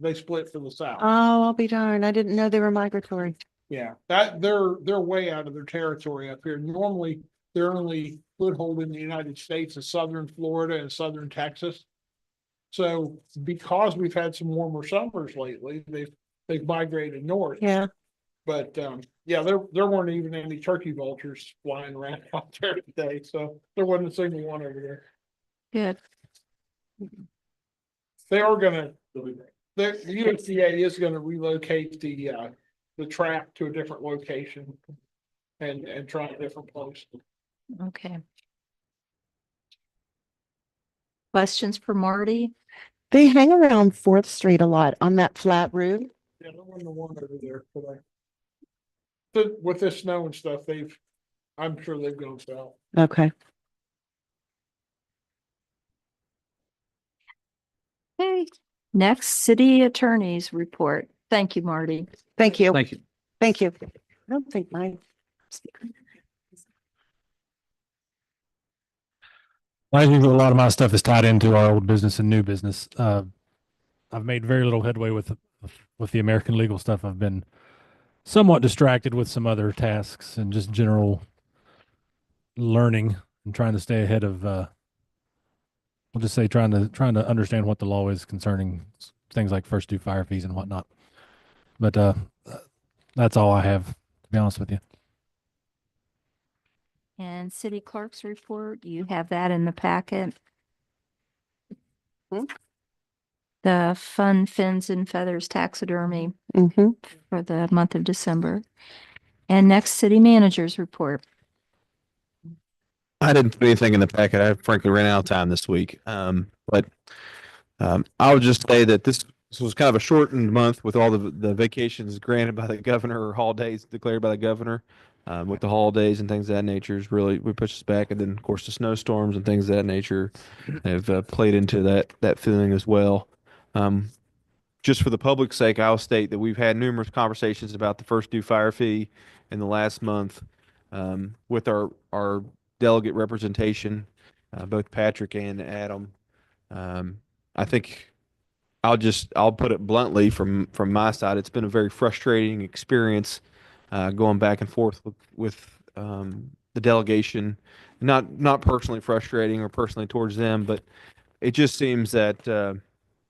They split for the south. Oh, I'll be darned. I didn't know they were migratory. Yeah, they're way out of their territory up here. Normally, their only foothold in the United States is southern Florida and southern Texas. So because we've had some warmer summers lately, they've migrated north. Yeah. But there weren't even any turkey vultures flying around out there today, so there wasn't a single one over there. Good. They are gonna, They'll be back. the USDA is gonna relocate the trap to a different location and try a different place. Okay. Questions for Marty? They hang around Fourth Street a lot on that flat roof. Yeah, there wasn't one over there today. But with this snow and stuff, I'm sure they've gone south. Okay. Okay, next, city attorney's report. Thank you, Marty. Thank you. Thank you. Thank you. I don't think mine. I think a lot of my stuff is tied into our old business and new business. I've made very little headway with the American legal stuff. I've been somewhat distracted with some other tasks and just general learning and trying to stay ahead of we'll just say trying to understand what the law is concerning things like first due fire fees and whatnot. But that's all I have, to be honest with you. And city clerk's report, you have that in the packet. Hmm? The Fun Fins and Feathers taxidermy Mm-hmm. for the month of December. And next, city manager's report. I didn't put anything in the packet. I frankly ran out of time this week. But I would just say that this was kind of a shortened month with all the vacations granted by the governor or holidays declared by the governor. With the holidays and things of that nature is really, we pushed us back. And then of course the snowstorms and things of that nature have played into that feeling as well. Just for the public's sake, I'll state that we've had numerous conversations about the first due fire fee in the last month with our delegate representation, both Patrick and Adam. I think I'll put it bluntly from my side. It's been a very frustrating experience going back and forth with the delegation. Not personally frustrating or personally towards them, but it just seems that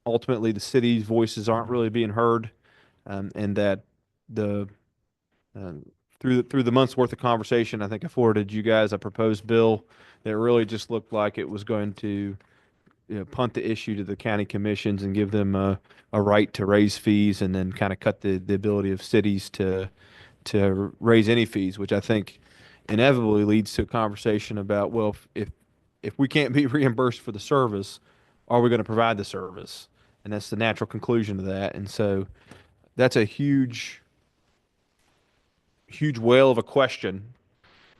ultimately the city's voices aren't really being heard, and that the through the month's worth of conversation, I think I forwarded you guys a proposed bill that really just looked like it was going to punt the issue to the county commissions and give them a right to raise fees, and then kind of cut the ability of cities to raise any fees, which I think inevitably leads to a conversation about, well, if we can't be reimbursed for the service, are we going to provide the service? And that's the natural conclusion of that. And so that's a huge whale of a question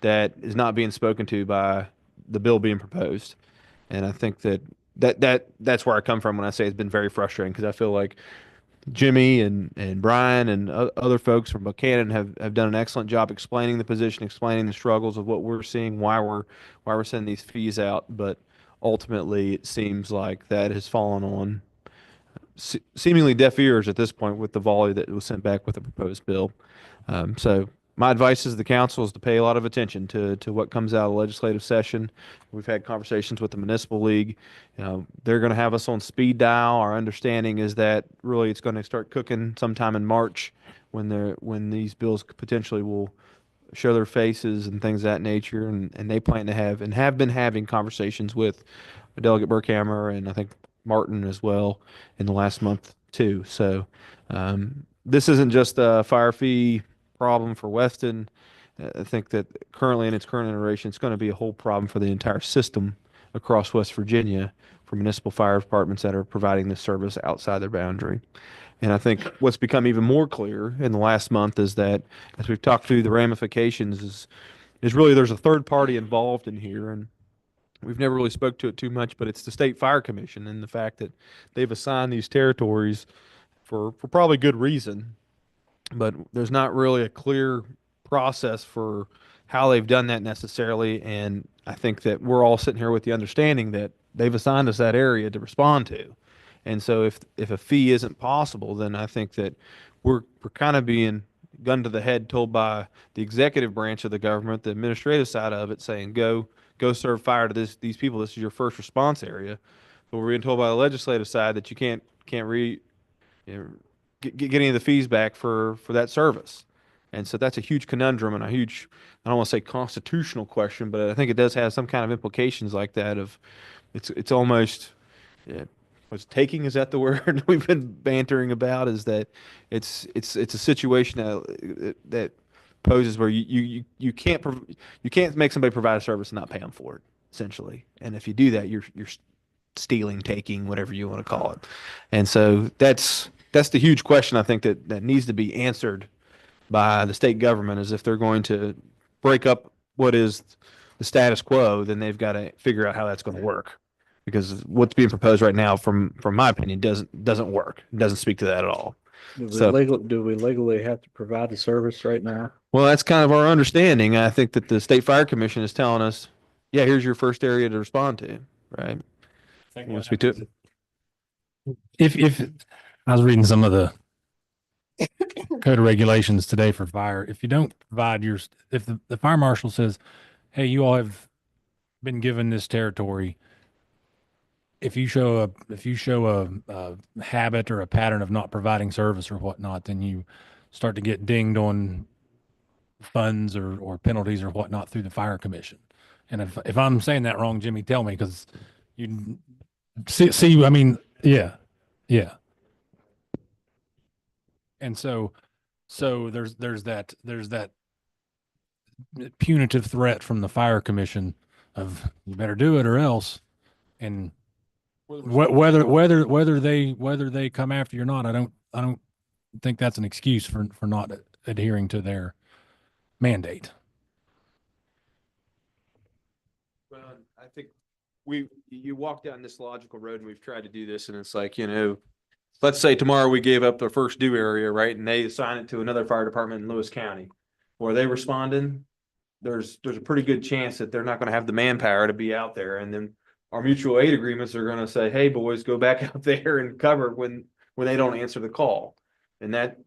that is not being spoken to by the bill being proposed. And I think that's where I come from when I say it's been very frustrating, because I feel like Jimmy and Brian and other folks from Buchanan have done an excellent job explaining the position, explaining the struggles of what we're seeing, why we're sending these fees out. But ultimately, it seems like that has fallen on seemingly deaf ears at this point with the volley that was sent back with the proposed bill. So my advice is the council is to pay a lot of attention to what comes out of the legislative session. We've had conversations with the municipal league. They're going to have us on speed dial. Our understanding is that really it's going to start cooking sometime in March when these bills potentially will show their faces and things of that nature. And they plan to have and have been having conversations with Delegate Burkhammer and I think Martin as well in the last month too. So this isn't just a fire fee problem for Weston. I think that currently in its current iteration, it's going to be a whole problem for the entire system across West Virginia for municipal fire departments that are providing this service outside their boundary. And I think what's become even more clear in the last month is that as we've talked through the ramifications is really there's a third party involved in here. And we've never really spoke to it too much, but it's the State Fire Commission and the fact that they've assigned these territories for probably good reason, but there's not really a clear process for how they've done that necessarily. And I think that we're all sitting here with the understanding that they've assigned us that area to respond to. And so if a fee isn't possible, then I think that we're kind of being gun to the head told by the executive branch of the government, the administrative side of it, saying go serve fire to these people. This is your first response area. But we're being told by the legislative side that you can't get any of the fees back for that service. And so that's a huge conundrum and a huge, I don't want to say constitutional question, but I think it does have some kind of implications like that of it's almost, yeah, what's taking, is that the word we've been bantering about, is that it's a situation that poses where you can't make somebody provide a service and not pay them for it, essentially. And if you do that, you're stealing, taking, whatever you want to call it. And so that's the huge question I think that needs to be answered by the state government, is if they're going to break up what is the status quo, then they've got to figure out how that's going to work. Because what's being proposed right now, from my opinion, doesn't work. It doesn't speak to that at all. So- Do we legally have to provide the service right now? Well, that's kind of our understanding. I think that the State Fire Commission is telling us, yeah, here's your first area to respond to, right? You want to speak to it? If I was reading some of the code of regulations today for fire, if you don't provide if the fire marshal says, hey, you all have been given this territory, if you show a habit or a pattern of not providing service or whatnot, then you start to get dinged on funds or penalties or whatnot through the fire commission. And if I'm saying that wrong, Jimmy, tell me, because you see, I mean, yeah. And so there's that punitive threat from the fire commission of you better do it or else. And whether they come after you or not, I don't think that's an excuse for not adhering to their mandate. Well, I think you walk down this logical road, and we've tried to do this, and it's like, let's say tomorrow we gave up their first due area, right? And they assign it to another fire department in Lewis County. Or they responding, there's a pretty good chance that they're not going to have the manpower to be out there. And then our mutual aid agreements are going to say, hey, boys, go back out there and cover when they don't answer the call. And that,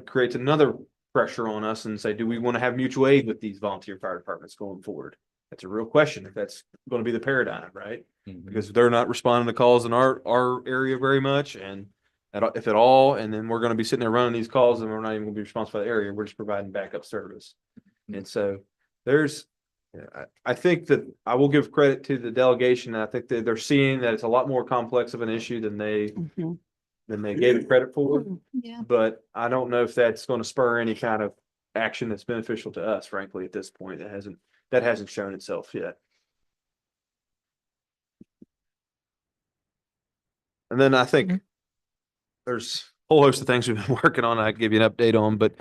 creates another pressure on us and say, do we want to have mutual aid with these volunteer fire departments going forward? That's a real question, if that's going to be the paradigm, right? Mhm. Because they're not responding to calls in our area very much, and if at all, and then we're going to be sitting there running these calls, and we're not even going to be responsible for the area. We're just providing backup service. And so I think that I will give credit to the delegation. I think that they're seeing that it's a lot more complex of an issue than they gave it credit for. Yeah. But I don't know if that's going to spur any kind of action that's beneficial to us, frankly, at this point. That hasn't shown itself yet. And then I think there's a whole host of things we've been working on. I can give you an update on, but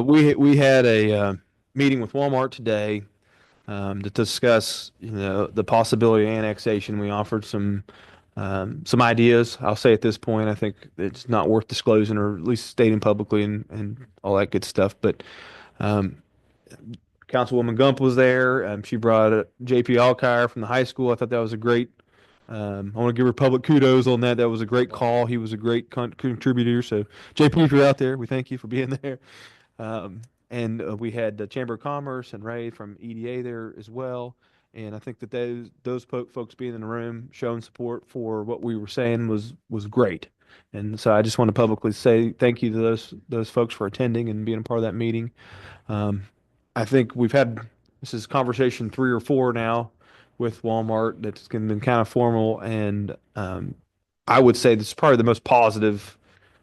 we had a meeting with Walmart today to discuss, the possibility of annexation. We offered some ideas. I'll say at this point, I think it's not worth disclosing, or at least stating publicly and all that good stuff. But Councilwoman Gump was there. She brought JP Alkire from the high school. I thought that was a great. I want to give her public kudos on that. That was a great call. He was a great contributor. So JP, if you're out there, we thank you for being there. And we had the Chamber of Commerce and Ray from EDA there as well. And I think that those folks being in the room, showing support for what we were saying was great. And so I just want to publicly say thank you to those folks for attending and being a part of that meeting. I think this is conversation 3 or 4 now with Walmart that's been kind of formal. And I would say this is probably the most positive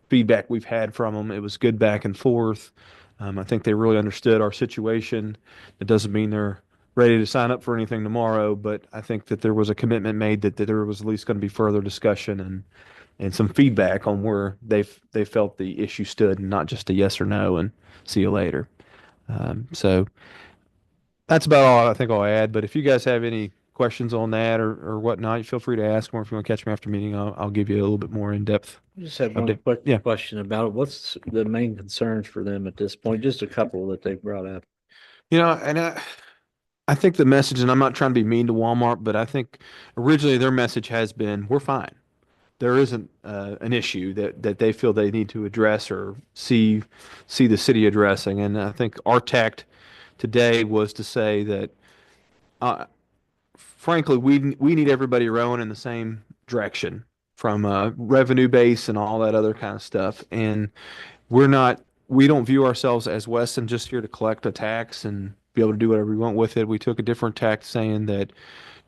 feedback we've had from them. It was good back and forth. I think they really understood our situation. It doesn't mean they're ready to sign up for anything tomorrow, but I think that there was a commitment made that there was at least going to be further discussion and some feedback on where they felt the issue stood, and not just a yes or no and see you later. So that's about all I think I'll add. But if you guys have any questions on that or whatnot, feel free to ask them. Or if you want to catch me after meeting, I'll give you a little bit more in depth. I just have one update. quick Yeah. question about it. What's the main concerns for them at this point? Just a couple that they brought up. And I think the message, and I'm not trying to be mean to Walmart, but I think originally their message has been, we're fine. There isn't an issue that they feel they need to address or see the city addressing. And I think our tact today was to say that, frankly, we need everybody rowing in the same direction, from revenue base and all that other kind of stuff. And we don't view ourselves as Weston just here to collect a tax and be able to do whatever we want with it. We took a different tact, saying that,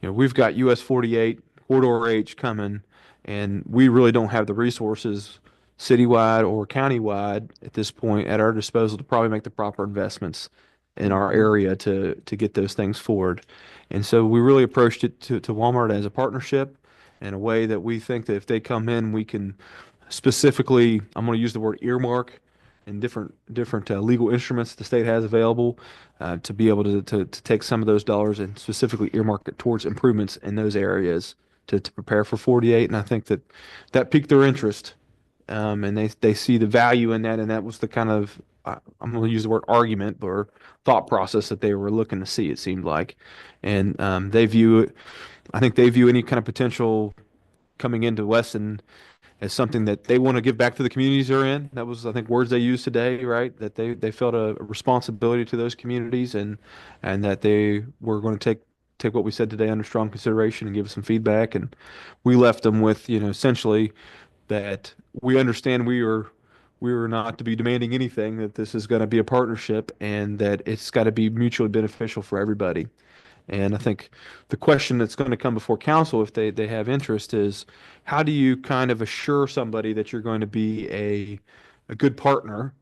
we've got US 48 Corridor H coming, and we really don't have the resources citywide or countywide at this point at our disposal to probably make the proper investments in our area to get those things forward. And so we really approached it to Walmart as a partnership, in a way that we think that if they come in, we can specifically, I'm going to use the word earmark and different legal instruments the state has available to be able to take some of those dollars and specifically earmark it towards improvements in those areas to prepare for 48. And I think that that piqued their interest. And they see the value in that. And that was the kind of, I'm going to use the word argument or thought process that they were looking to see, it seemed like. And they view it, I think they view any kind of potential coming into Weston as something that they want to give back to the communities they're in. That was, I think, words they used today, right? That they felt a responsibility to those communities and that they were going to take what we said today under strong consideration and give us some feedback. And we left them with, essentially that we understand we are not to be demanding anything, that this is going to be a partnership and that it's got to be mutually beneficial for everybody. And I think the question that's going to come before council, if they have interest, is how do you kind of assure somebody that you're going to be a good partner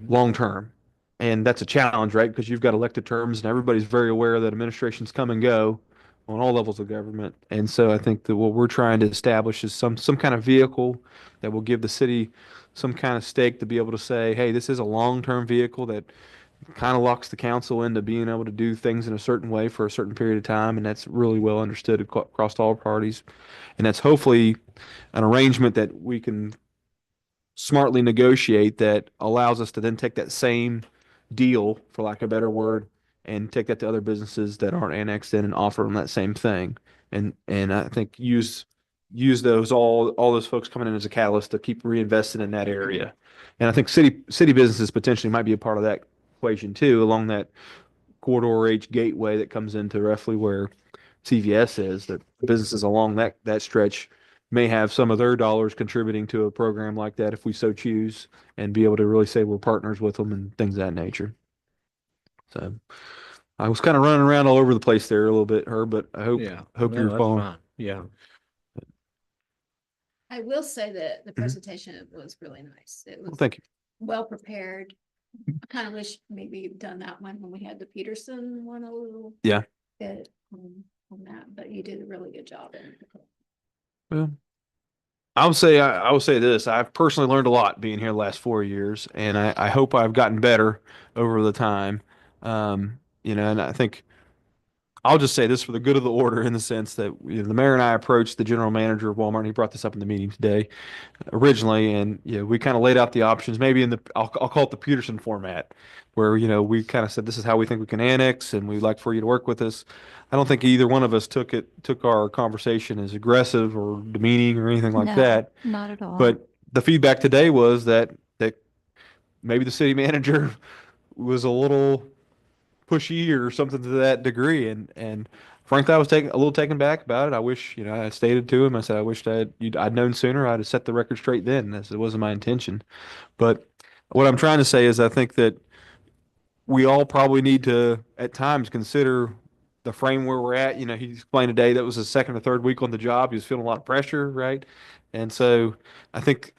long term? And that's a challenge, right? Because you've got elected terms and everybody's very aware that administrations come and go on all levels of government. And so I think that what we're trying to establish is some kind of vehicle that will give the city some kind of stake to be able to say, hey, this is a long-term vehicle that kind of locks the council into being able to do things in a certain way for a certain period of time, and that's really well understood across all parties. And that's hopefully an arrangement that we can smartly negotiate that allows us to then take that same deal, for lack of a better word, and take that to other businesses that aren't annexed in and offer them that same thing. And I think use all those folks coming in as a catalyst to keep reinvesting in that area. And I think city businesses potentially might be a part of that equation too, along that corridor H gateway that comes into roughly where CVS is, that businesses along that stretch may have some of their dollars contributing to a program like that if we so choose, and be able to really say we're partners with them and things of that nature. So I was kind of running around all over the place there a little bit, Herb, but I hope No, you're that's following. fine. Yeah. I will say that the presentation was really nice. It Well, was thank you. well prepared. I kind of wish maybe you'd done that one when we had the Peterson one a little. Yeah. Bit on that, but you did a really good job. Well, I will say this. I've personally learned a lot being here the last 4 years, and I hope I've gotten better over the time. And I think I'll just say this for the good of the order in the sense that the mayor and I approached the general manager of Walmart, and he brought this up in the meeting today originally, and we kind of laid out the options, maybe in the I'll call it the Peterson format, where we kind of said this is how we think we can annex, and we'd like for you to work with us. I don't think either one of us took our conversation as aggressive or demeaning or anything like No, that. not at all. But the feedback today was that maybe the city manager was a little pushy or something to that degree, and frankly, I was a little taken back about it. I wish, I stated to him, I said, I wished I'd known sooner. I'd have set the record straight then. It wasn't my intention. But what I'm trying to say is I think that we all probably need to, at times, consider the frame where we're at. He explained today that was his second or third week on the job. He was feeling a lot of pressure, right? And so I think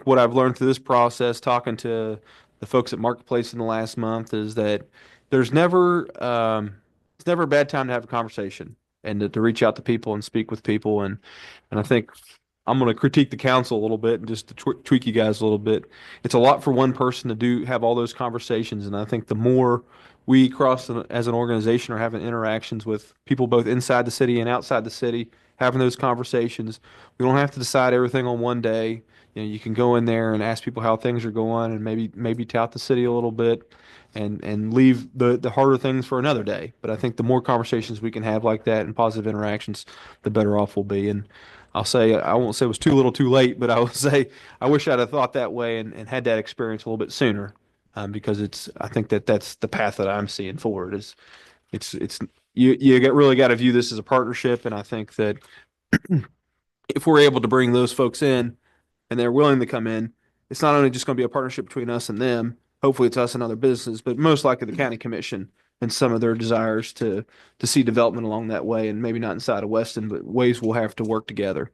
what I've learned through this process, talking to the folks at Marketplace in the last month, is that there's never it's never a bad time to have a conversation and to reach out to people and speak with people. And I think I'm going to critique the council a little bit and just to tweak you guys a little bit. It's a lot for one person to have all those conversations. And I think the more we as an organization are having interactions with people both inside the city and outside the city, having those conversations, we don't have to decide everything on one day. You can go in there and ask people how things are going and maybe tout the city a little bit and leave the harder things for another day. But I think the more conversations we can have like that and positive interactions, the better off we'll be. And I'll say, I won't say it was too little too late, but I will say, I wish I'd have thought that way and had that experience a little bit sooner. Because I think that's the path that I'm seeing forward is you really got to view this as a partnership. And I think that if we're able to bring those folks in and they're willing to come in, it's not only just going to be a partnership between us and them. Hopefully it's us and other businesses, but most likely the county commission and some of their desires to see development along that way, and maybe not inside of Weston, but ways we'll have to work together.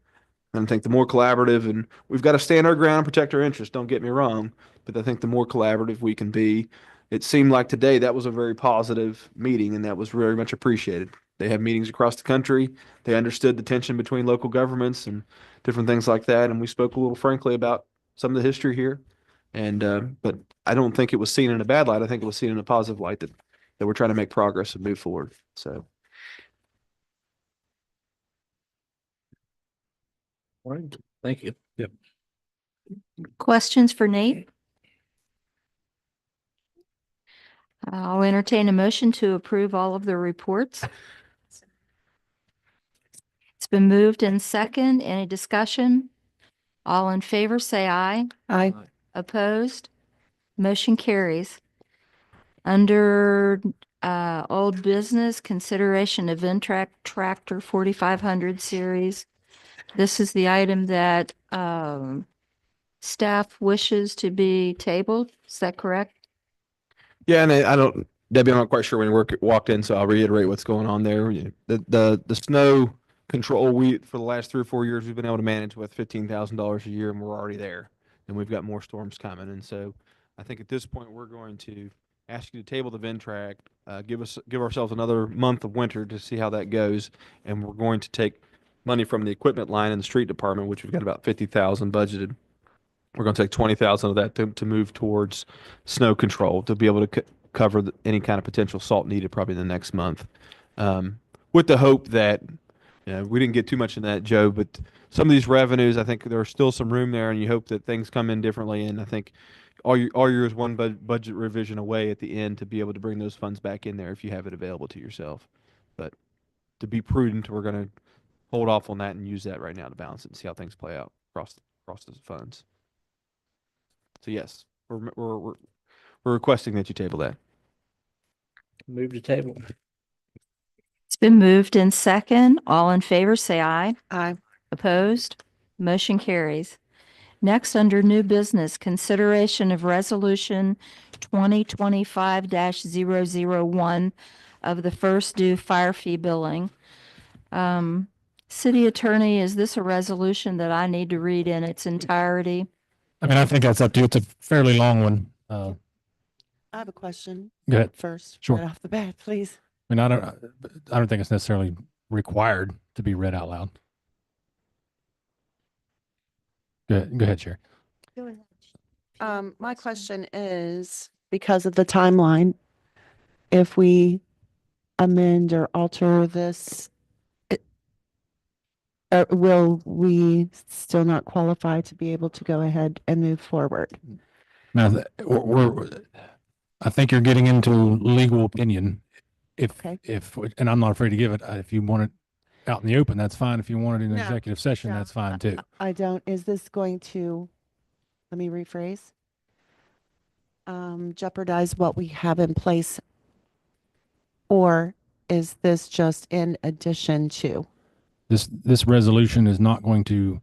And I think the more collaborative, and we've got to stand our ground and protect our interests, don't get me wrong, but I think the more collaborative we can be, it seemed like today that was a very positive meeting and that was very much appreciated. They have meetings across the country. They understood the tension between local governments and different things like that. And we spoke a little frankly about some of the history here. And but I don't think it was seen in a bad light. I think it was seen in a positive light that we're trying to make progress and move forward. So. All right, thank you. Yep. Questions for Nate? I'll entertain a motion to approve all of the reports. It's been moved in second. Any discussion? All in favor, say aye. Aye. Opposed? Motion carries. Under old business, consideration of Ventrac Tractor 4500 series. This is the item that staff wishes to be tabled. Is that correct? Yeah, and I don't, Debbie, I'm not quite sure when you walked in, so I'll reiterate what's going on there. The snow control, for the last 3 or 4 years, we've been able to manage with $15,000 a year, and we're already there. And we've got more storms coming. And so I think at this point, we're going to ask you to table the Ventrac, give ourselves another month of winter to see how that goes. And we're going to take money from the equipment line in the street department, which we've got about 50,000 budgeted. We're going to take 20,000 of that to move towards snow control to be able to cover any kind of potential salt needed probably in the next month. With the hope that, we didn't get too much in that, Joe, but some of these revenues, I think there's still some room there, and you hope that things come in differently. And I think all you're is one budget revision away at the end to be able to bring those funds back in there if you have it available to yourself. But to be prudent, we're going to hold off on that and use that right now to balance it and see how things play out across those funds. So yes, we're requesting that you table that. Move to table. It's been moved in second. All in favor, say aye. Aye. Opposed? Motion carries. Next, under new business, consideration of resolution 2025-001 of the first due fire fee billing. City Attorney, is this a resolution that I need to read in its entirety? I mean, I think that's up to you. It's a fairly long one. I have a question Go ahead. first, Sure. right off the bat, please. I mean, I don't think it's necessarily required to be read out loud. Go ahead, Sherry. My question is, because of the timeline, if we amend or alter this, will we still not qualify to be able to go ahead and move forward? Now, I think you're getting into legal opinion. Okay. And I'm not afraid to give it. If you want it out in the open, that's fine. If you want it in an No, executive session, no, that's fine too. I don't, is this going to, let me rephrase, jeopardize what we have in place? Or is this just in addition to? This resolution is not going to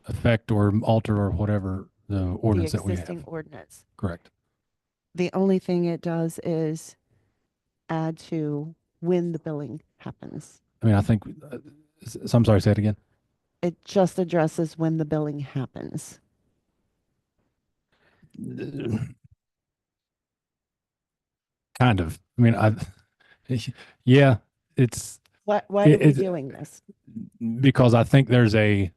affect or alter or whatever the ordinance The that we existing have. ordinance? Correct. The only thing it does is add to when the billing happens. I mean, I think, so I'm sorry, say it again. It just addresses when the billing happens. Kind of. I mean, yeah, it's Why are we It- doing this? because I think there's a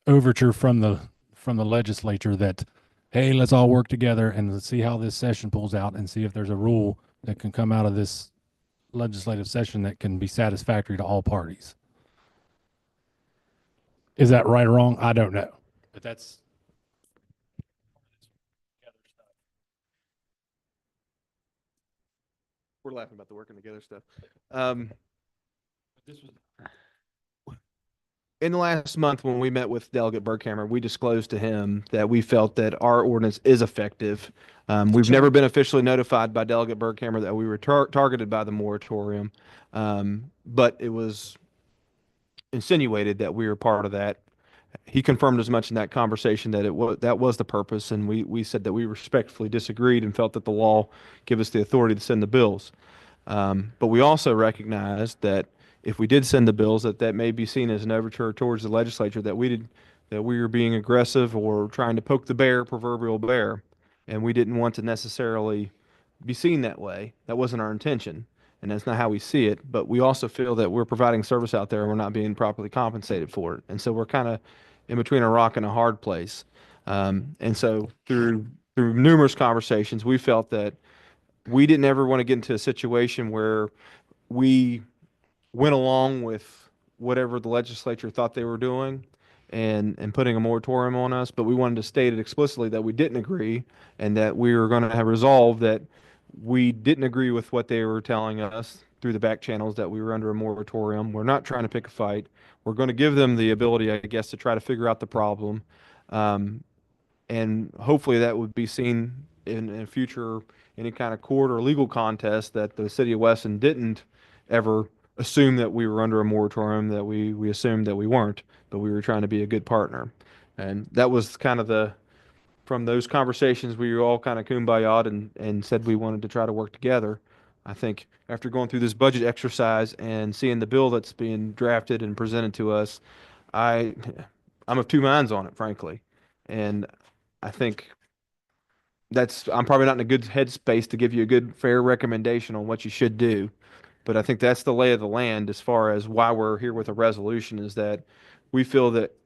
overture from the legislature that, hey, let's all work together and let's see how this session pulls out and see if there's a rule that can come out of this legislative session that can be satisfactory to all parties. Is that right or wrong? I don't know. But that's We're laughing about the working together stuff. In the last month, when we met with Delegate Burkhammer, we disclosed to him that we felt that our ordinance is effective. We've never been officially notified by Delegate Burkhammer that we were targeted by the moratorium, but it was insinuated that we were part of that. He confirmed as much in that conversation that that was the purpose, and we said that we respectfully disagreed and felt that the law gave us the authority to send the bills. But we also recognized that if we did send the bills, that may be seen as an overture towards the legislature that we were being aggressive or trying to poke the proverbial bear, and we didn't want to necessarily be seen that way. That wasn't our intention. and that's not how we see it. But we also feel that we're providing service out there and we're not being properly compensated for it. And so we're kind of in between a rock and a hard place. And so through numerous conversations, we felt that we didn't ever want to get into a situation where we went along with whatever the legislature thought they were doing and putting a moratorium on us, but we wanted to state it explicitly that we didn't agree and that we were going to have resolved that we didn't agree with what they were telling us through the back channels, that we were under a moratorium. We're not trying to pick a fight. We're going to give them the ability, I guess, to try to figure out the problem. And hopefully that would be seen in future, any kind of court or legal contest, that the city of Weston didn't ever assume that we were under a moratorium, that we assumed that we weren't, but we were trying to be a good partner. And that was kind of from those conversations, we all kind of kumbaya'd and said we wanted to try to work together. I think after going through this budget exercise and seeing the bill that's being drafted and presented to us, I'm of two minds on it, frankly. And I think I'm probably not in a good headspace to give you a good, fair recommendation on what you should do. But I think that's the lay of the land as far as why we're here with a resolution, is that we feel that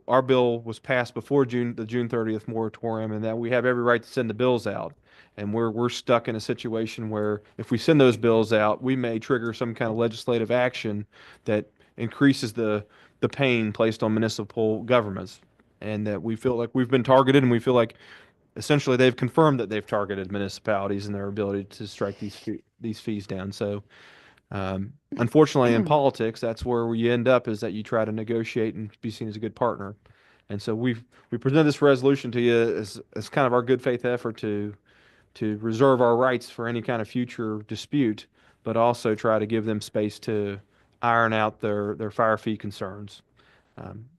our bill was passed before the June 30th moratorium, and that we have every right to send the bills out. And we're stuck in a situation where if we send those bills out, we may trigger some kind of legislative action that increases the pain placed on municipal governments. And that we feel like we've been targeted, and we feel like essentially they've confirmed that they've targeted municipalities and their ability to strike these fees down. So unfortunately, in politics, that's where you end up, is that you try to negotiate and be seen as a good partner. And so we present this resolution to you as kind of our good faith effort to reserve our rights for any kind of future dispute, but also try to give them space to iron out their fire fee concerns.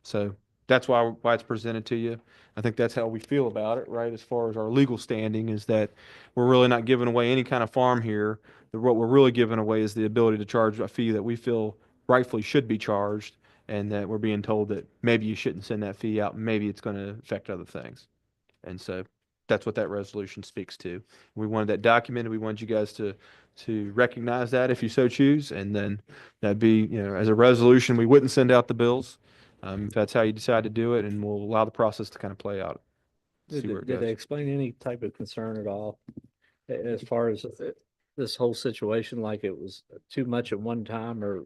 So that's why it's presented to you. I think that's how we feel about it, right? As far as our legal standing, is that we're really not giving away any kind of farm here. What we're really giving away is the ability to charge a fee that we feel rightfully should be charged, and that we're being told that maybe you shouldn't send that fee out, maybe it's going to affect other things. And so that's what that resolution speaks to. We wanted that documented. We wanted you guys to recognize that if you so choose, and then that'd be, as a resolution, we wouldn't send out the bills. If that's how you decide to do it, and we'll allow the process to kind of play out. See where it Did they goes. explain any type of concern at all as far as this whole situation, like it was too much at one time, or,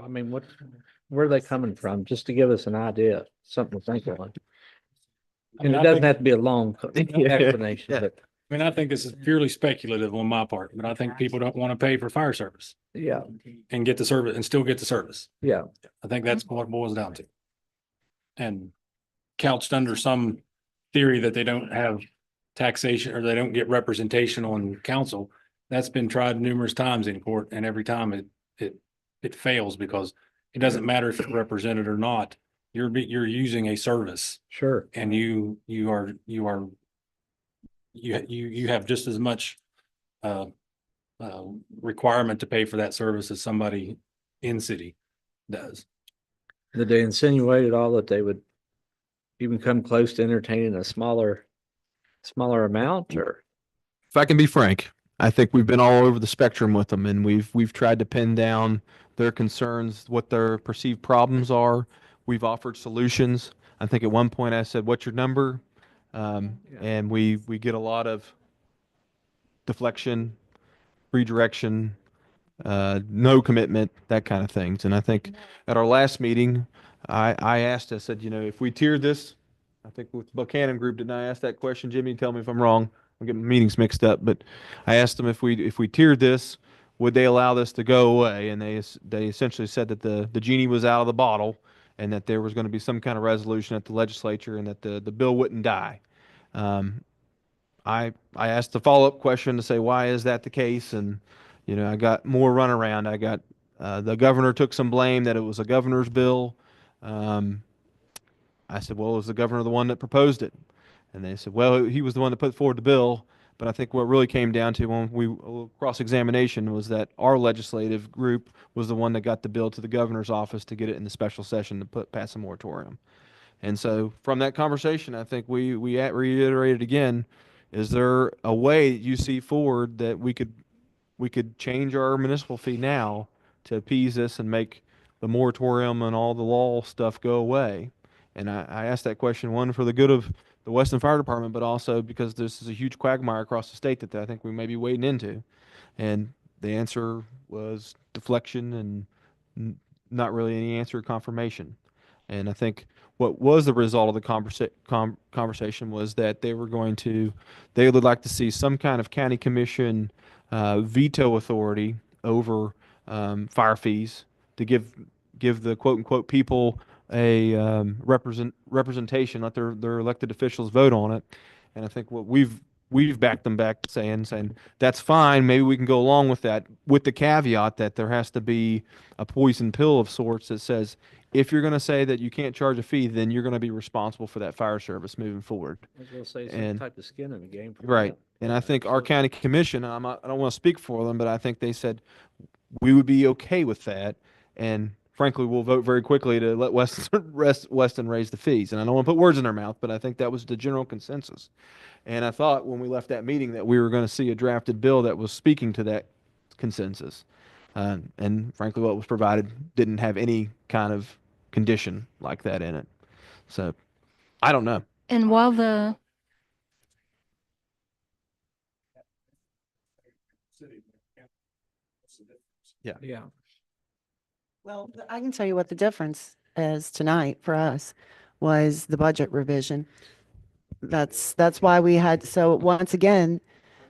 I mean, where are they coming from? Just to give us an idea, something to think on. And it doesn't have to be a long explanation, Yeah. but I mean, I think this is purely speculative on my part, but I think people don't want to pay for fire service yeah, and get the service and still get the service. yeah. I think that's what it boils down to. And couched under some theory that they don't have taxation or they don't get representation on council. That's been tried numerous times in court, and every time it fails, because it doesn't matter if you're represented or not. You're using a service, Sure. and you have just as much requirement to pay for that service as somebody in city does. Did they insinuate at all that they would even come close to entertaining a smaller amount, or? If I can be frank, I think we've been all over the spectrum with them, and we've tried to pin down their concerns, what their perceived problems are. We've offered solutions. I think at one point I said, "What's your number?" And we get a lot of deflection, redirection, no commitment, that kind of things. And I think at our last meeting, I asked, I said, if we tier this, I think with Buchanan Group, didn't I ask that question, Jimmy? Tell me if I'm wrong. I'm getting meetings mixed up, but I asked them if we tiered this, would they allow this to go away? And they essentially said that the genie was out of the bottle, and that there was going to be some kind of resolution at the legislature, and that the bill wouldn't die. I asked a follow-up question to say, why is that the case? And, I got more runaround. I got, the governor took some blame that it was a governor's bill. I said, well, was the governor the one that proposed it? And they said, well, he was the one that put forward the bill. But I think what really came down to when cross-examination was that our legislative group was the one that got the bill to the governor's office to get it in the special session to pass a moratorium. And so from that conversation, I think we reiterated again, is there a way you see forward that we could we could change our municipal fee now to appease this and make the moratorium and all the law stuff go away. And I asked that question, one, for the good of the Weston Fire Department, but also because this is a huge quagmire across the state that I think we may be wading into. And the answer was deflection and not really any answer or confirmation. And I think what was the result of the conversation was that they would like to see some kind of county commission veto authority over fire fees to give the quote unquote people a representation, let their elected officials vote on it. And I think what we've backed them back saying that's fine. Maybe we can go along with that, with the caveat that there has to be a poison pill of sorts that says if you're going to say that you can't charge a fee, then you're going to be responsible for that fire service moving forward. I was gonna say some And- type of skin in the game. For Right. that. And I think our county commission, I don't want to speak for them, but I think they said we would be okay with that. And frankly, we'll vote very quickly to let Weston raise the fees. And I don't want to put words in their mouth, but I think that was the general consensus. And I thought when we left that meeting that we were going to see a drafted bill that was speaking to that consensus. And frankly, what was provided didn't have any kind of condition like that in it. So I don't know. And while the, Yeah. Well, I can tell you what the difference is tonight for us was the budget revision. That's why we had, so once again,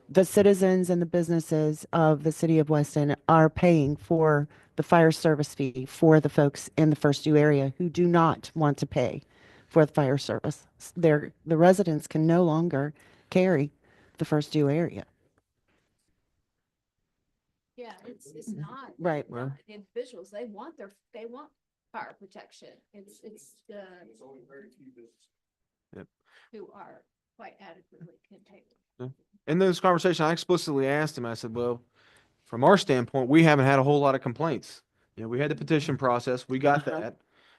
the citizens and the businesses of the city of Weston are paying for the fire service fee for the folks in the first due area who do not want to pay for the fire service. The residents can no longer carry the first due area. Yeah, it's not. Right. Well- not the individuals, they want fire protection. It's the Yep. who are quite adequately contained. In this conversation, I explicitly asked him, I said, well, from our standpoint, we haven't had a whole lot of complaints. You know, we had the petition process, we got that.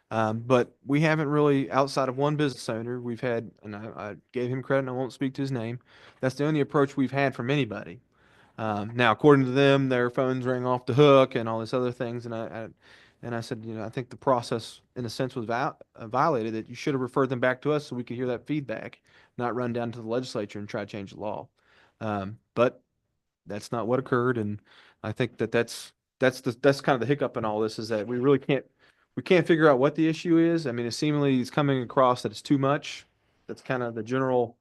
But we haven't really, outside of one business owner, we've had, and I gave him credit and I won't speak to his name. That's the only approach we've had from anybody. Now, according to them, their phones rang off the hook and all these other things. And I said, you know, I think the process in a sense was violated, that you should have referred them back to us so we could hear that feedback, not run down to the legislature and try to change the law. But that's not what occurred. And I think that's kind of the hiccup in all this, is that we can't figure out what the issue is. I mean, it seemingly is coming across that it's too much. That's kind of the general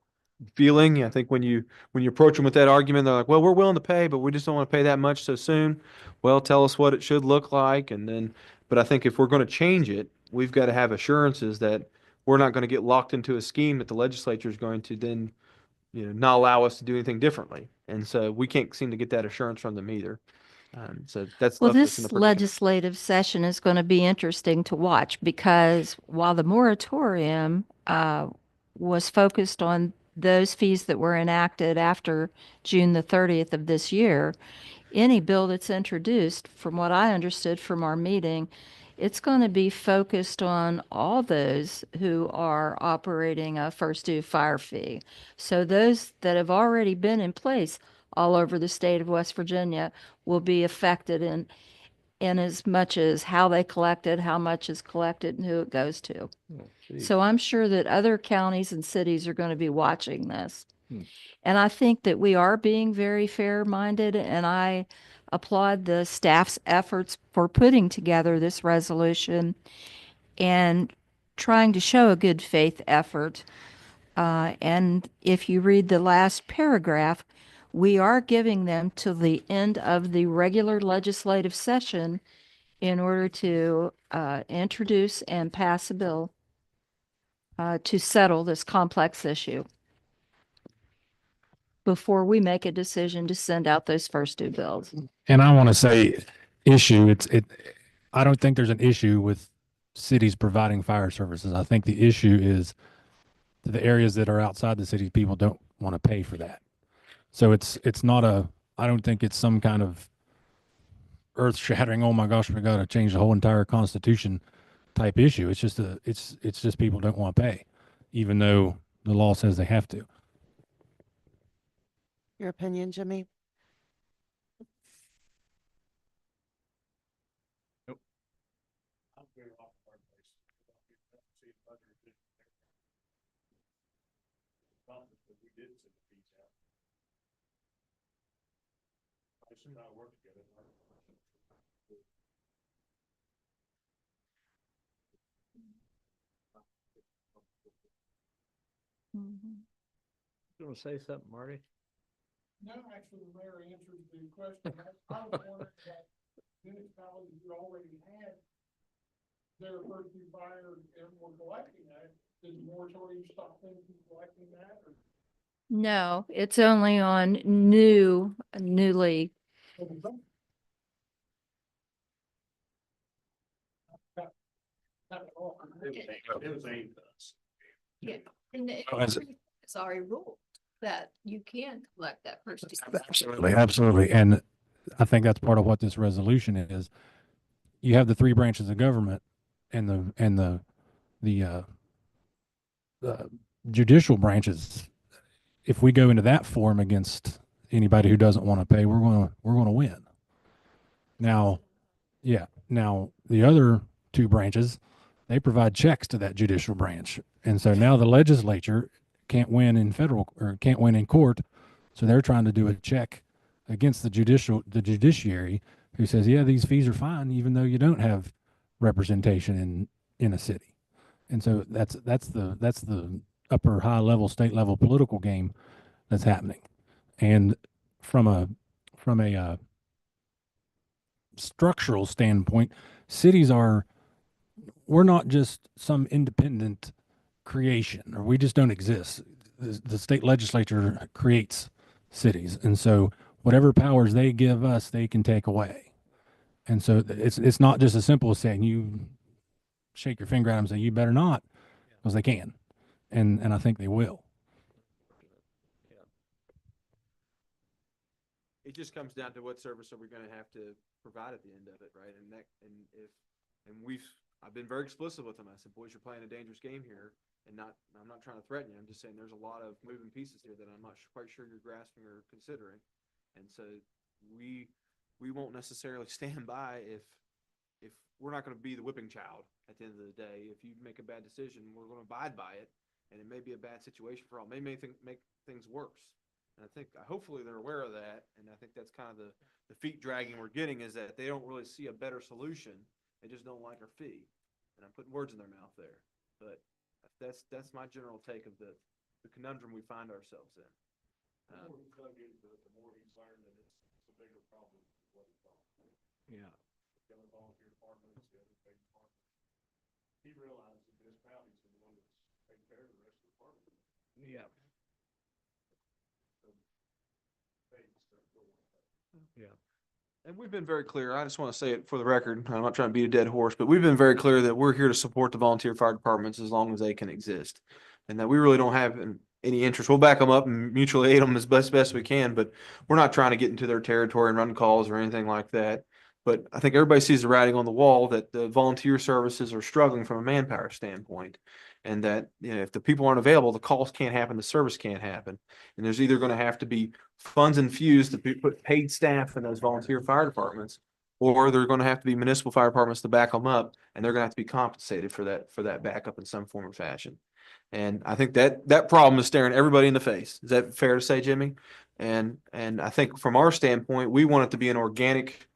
feeling. I think when you approach them with that argument, they're like, well, we're willing to pay, but we just don't want to pay that much so soon. Well, tell us what it should look like. But I think if we're going to change it, we've got to have assurances that we're not going to get locked into a scheme that the legislature is going to then, you know, not allow us to do anything differently. And so we can't seem to get that assurance from them either. So that's well, left us in this a predicament. legislative session is going to be interesting to watch because while the moratorium was focused on those fees that were enacted after June the 30th of this year, any bill that's introduced, from what I understood from our meeting, it's going to be focused on all those who are operating a first due fire fee. So those that have already been in place all over the state of West Virginia will be affected in as much as how they collect it, how much is collected, and who it goes to. So I'm sure that other counties and cities are going to be watching this. And I think that we are being very fair-minded, and I applaud the staff's efforts for putting together this resolution and trying to show a good faith effort. And if you read the last paragraph, we are giving them till the end of the regular legislative session in order to introduce and pass a bill to settle this complex issue before we make a decision to send out those first two bills. And I want to say issue, I don't think there's an issue with cities providing fire services. I think the issue is the areas that are outside the city, people don't want to pay for that. So it's not I don't think it's some kind of earth shattering, oh my gosh, we got to change the whole entire constitution type issue. It's just it's just people don't want to pay, even though the law says they have to. Your opinion, Jimmy? But we did send the fees out. I assume that work together. You want to say something, Marty? No, actually, the mayor answered the question. I was wondering that municipalities who already had their first fire and were collecting that, did the moratorium stop them from collecting that? Or No, it's only on newly. Not at all. It was aimed at us. Yeah. And Oh, is it- it's already ruled that you can collect that first. Absolutely, absolutely. And I think that's part of what this resolution is. You have the three branches of government and the judicial branches. If we go into that forum against anybody who doesn't want to pay, we're gonna win. Now, yeah. Now the other two branches, they provide checks to that judicial branch, and so now the legislature can't win in federal or can't win in court, so they're trying to do a check against the judiciary, who says, yeah, these fees are fine, even though you don't have representation in a city. And so that's the upper high level state level political game that's happening. And from a structural standpoint, cities we're not just some independent creation, or we just don't exist. The state legislature creates cities, and so whatever powers they give us, they can take away. And so it's not just as simple as saying you shake your finger at them and say you better not, because they can, and I think they will. It just comes down to what service are we gonna have to provide at the end of it, right? I've been very explicit with them. I said, boys, you're playing a dangerous game here, and I'm not trying to threaten you. I'm just saying there's a lot of moving pieces here that I'm not quite sure you're grasping or considering. And so we won't necessarily stand by if we're not gonna be the whipping child at the end of the day. If you make a bad decision, we're gonna abide by it, and it may be a bad situation for all. May make things worse. And I think, hopefully they're aware of that. And I think that's kind of the feet dragging we're getting, is that they don't really see a better solution. They just don't like our fee. And I'm putting words in their mouth there, but that's my general take of the conundrum we find ourselves in. The more he dug into it, the more he's learned that it's a bigger problem than what he thought. Yeah. The other volunteer departments, the other state departments. He realized that municipalities are the one that's taking care of the rest of the department. Yeah. Yeah. And we've been very clear. I just want to say it for the record. I'm not trying to beat a dead horse, but we've been very clear that we're here to support the volunteer fire departments as long as they can exist, and that we really don't have any interest. We'll back them up and mutually aid them as best we can, but we're not trying to get into their territory and run calls or anything like that. But I think everybody sees the writing on the wall that the volunteer services are struggling from a manpower standpoint. And that, if the people aren't available, the calls can't happen, the service can't happen. And there's either going to have to be funds infused to put paid staff in those volunteer fire departments, or they're going to have to be municipal fire departments to back them up, and they're going to have to be compensated for that backup in some form or fashion. And I think that problem is staring everybody in the face. Is that fair to say, Jimmy? And I think from our standpoint, we want it to be an organic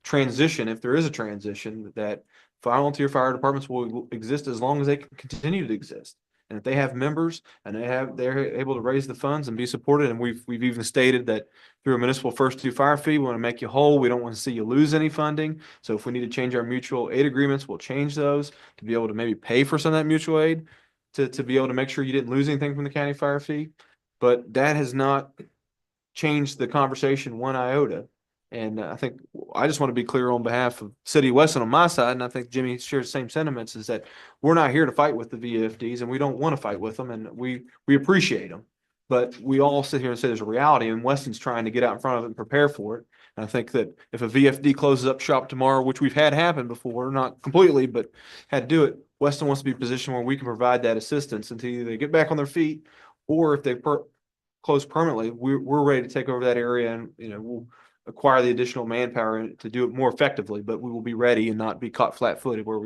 transition, if there is a transition, that volunteer fire departments will exist as long as they can continue to exist. And if they have members and they're able to raise the funds and be supported, and we've even stated that through a municipal first due fire fee, we want to make you whole. We don't want to see you lose any funding. So if we need to change our mutual aid agreements, we'll change those to be able to maybe pay for some of that mutual aid to be able to make sure you didn't lose anything from the county fire fee. But that has not changed the conversation one iota. And I think I just want to be clear on behalf of City of Weston on my side, and I think Jimmy shares the same sentiments, is that we're not here to fight with the VFDs, and we don't want to fight with them, and we appreciate them. But we all sit here and say there's a reality, and Weston's trying to get out in front of it and prepare for it. And I think that if a VFD closes up shop tomorrow, which we've had happen before, not completely, but had to do it, Weston wants to be in a position where we can provide that assistance until either they get back on their feet, or if they close permanently, we're ready to take over that area, and we'll acquire the additional manpower to do it more effectively, but we will be ready and not be caught flat-footed where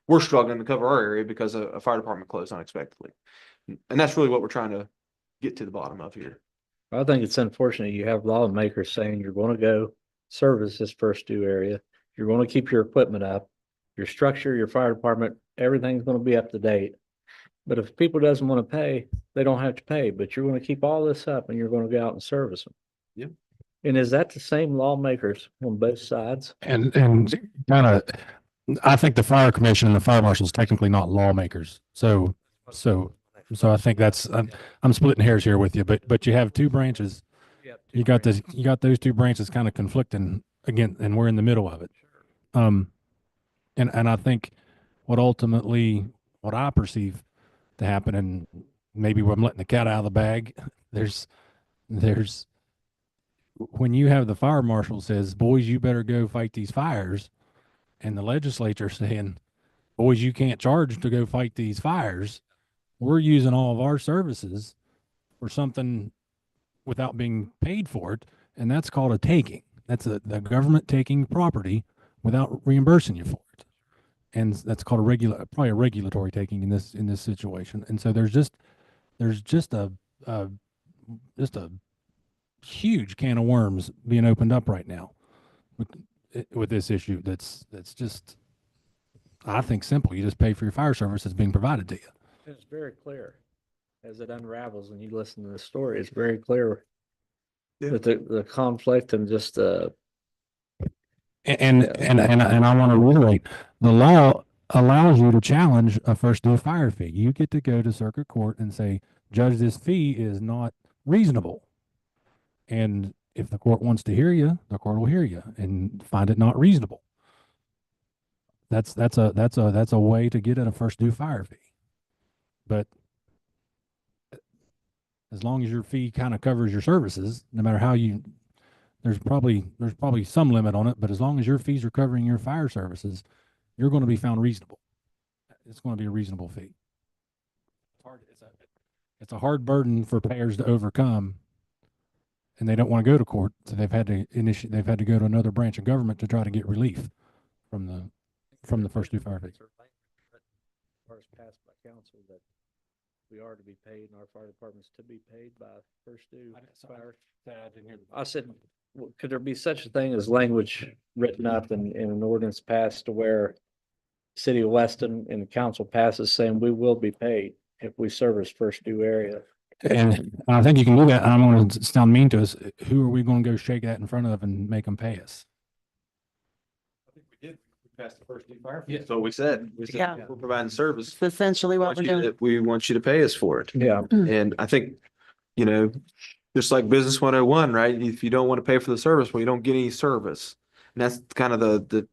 we're struggling to cover our area because a fire department closed unexpectedly. And that's really what we're trying to get to the bottom of here. I think it's unfortunate you have lawmakers saying you're gonna go service this first due area. You're gonna keep your equipment up, your structure, your fire department, everything's gonna be up to date. But if people doesn't want to pay, they don't have to pay, but you're gonna keep all this up and you're gonna go out and service them. Yep. And is that the same lawmakers on both sides? And kind of, I think the fire commission and the fire marshal is technically not lawmakers. So I think that's, I'm splitting hairs here with you, but you have two branches. You got those two branches kind of conflicting again, and we're in the middle of it. And I think what I perceive to happen, and maybe I'm letting the cat out of the bag, there's when you have the fire marshal says, boys, you better go fight these fires, and the legislature saying, boys, you can't charge to go fight these fires. We're using all of our services for something without being paid for it. And that's called a taking. That's the government taking property without reimbursing you for it. And that's called probably a regulatory taking in this situation. And so there's just a huge can of worms being opened up right now with this issue. That's just, I think, simple. You just pay for your fire service that's being provided to you. It's very clear as it unravels and you listen to the story, it's very clear that the conflict and just, And I want to reiterate, the law allows you to challenge a first due fire fee. You get to go to circuit court and say, Judge, this fee is not reasonable. And if the court wants to hear you, the court will hear you and find it not reasonable. That's a way to get at a first due fire fee. But as long as your fee kind of covers your services, no matter how there's probably some limit on it, but as long as your fees are covering your fire services, you're going to be found reasonable. It's going to be a reasonable fee. It's a hard burden for payers to overcome, and they don't want to go to court, so they've had to go to another branch of government to try to get relief from the first due fire fee. Ours passed by council that we are to be paid and our fire department's to be paid by first due fire. I said, could there be such a thing as language written up in an ordinance passed to where city of Weston and the council passes saying we will be paid if we service first due area? And I think you can do that. I'm going to sound mean to us. Who are we going to go shake that in front of and make them pay us? I think we did. We passed the first due fire fee. That's what we said. We said, Yeah. we're providing service. It's essentially what we're doing. We want you to pay us for it. Yeah. And I think, just like Business 101, right? If you don't want to pay for the service, well, you don't get any service. And that's kind of the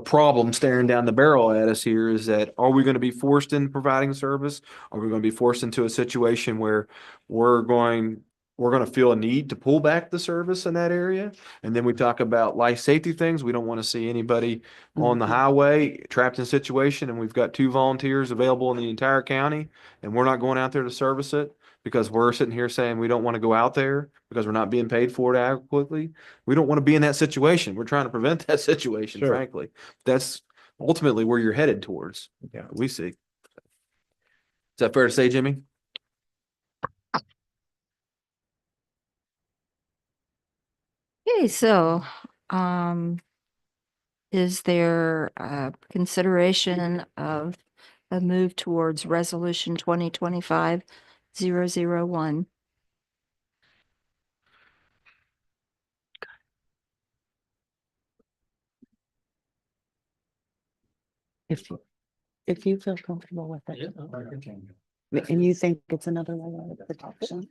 problem staring down the barrel at us here is that, are we going to be forced into providing service? Are we going to be forced into a situation where we're going to feel a need to pull back the service in that area? And then we talk about life safety things. We don't want to see anybody on the highway trapped in a situation, and we've got 2 volunteers available in the entire county, and we're not going out there to service it because we're sitting here saying we don't want to go out there because we're not being paid for it adequately. We don't want to be in that situation. We're trying to prevent that situation, Sure. frankly. That's ultimately where you're headed towards. Yeah. We see. Is that fair to say, Jimmy? Okay, so, is there consideration of a move towards resolution 2025-001? If you feel comfortable with it. And you think it's another layer of protection?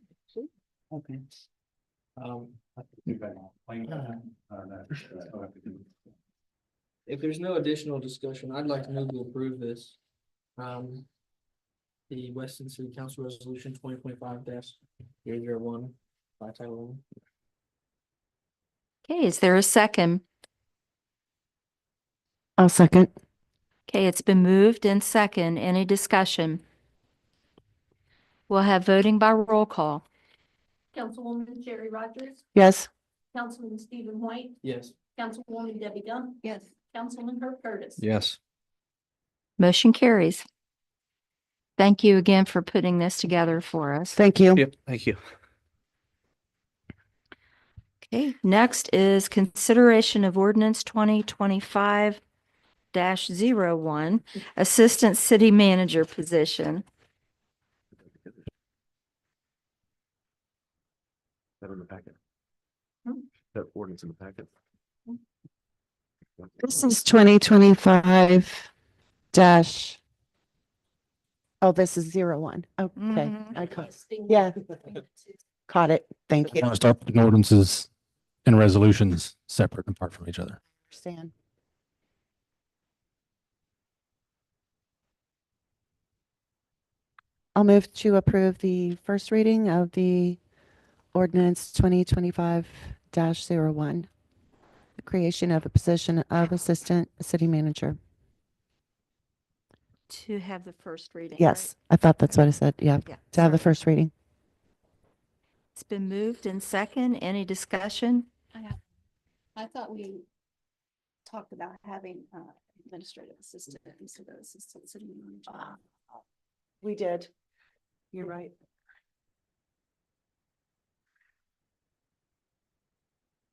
Okay. If there's no additional discussion, I'd like to move to approve this. The Weston City Council Resolution 2025-001 by title only. Okay, is there a second? I'll second. Okay, it's been moved and second. Any discussion? We'll have voting by roll call. Councilwoman Sherry Rogers, Yes. Councilman Stephen White, Yes. Councilwoman Debbie Gump. Yes. Councilman Herb Curtis. Yes. Motion carries. Thank you again for putting this together for us. Thank you. Yep, thank you. Okay, next is consideration of ordinance 2025-01, Assistant City Manager position. That in the packet. That ordinance in the packet. This is 2025 dash. Oh, this is 01. Okay, Mhm. I caught, yeah, caught it. Thank I you. want to start putting ordinances and resolutions separate and apart from each other. Understand. I'll move to approve the first reading of the ordinance 2025-01, the creation of a position of Assistant City Manager. To have the first reading. Yes, I thought that's what I said. Yeah, Yeah, to have the sorry. first reading. It's been moved and second. Any discussion? I thought we talked about having administrative assistant instead of assistant city manager. We did. You're right.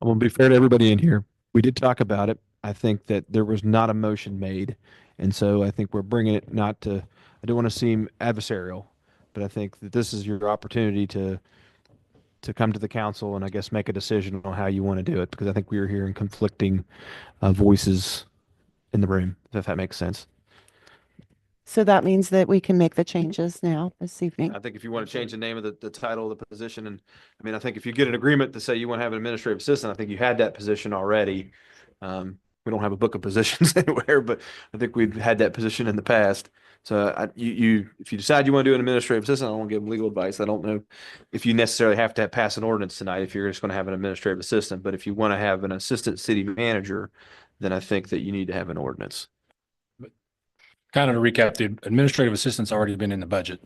I'm gonna be fair to everybody in here. We did talk about it. I think that there was not a motion made. And so I think we're bringing it not to, I don't want to seem adversarial, but I think that this is your opportunity to come to the council and I guess make a decision on how you want to do it, because I think we are hearing conflicting voices in the room, if that makes sense. So that means that we can make the changes now this evening. I think if you want to change the name of the title of the position, and I mean, I think if you get an agreement to say you want to have an administrative assistant, I think you had that position already. We don't have a book of positions anywhere, but I think we've had that position in the past. So if you decide you want to do an administrative assistant, I don't want to give legal advice. I don't know if you necessarily have to pass an ordinance tonight if you're just going to have an administrative assistant, but if you want to have an assistant city manager, then I think that you need to have an ordinance. Kind of to recap, the administrative assistant's already been in the budget.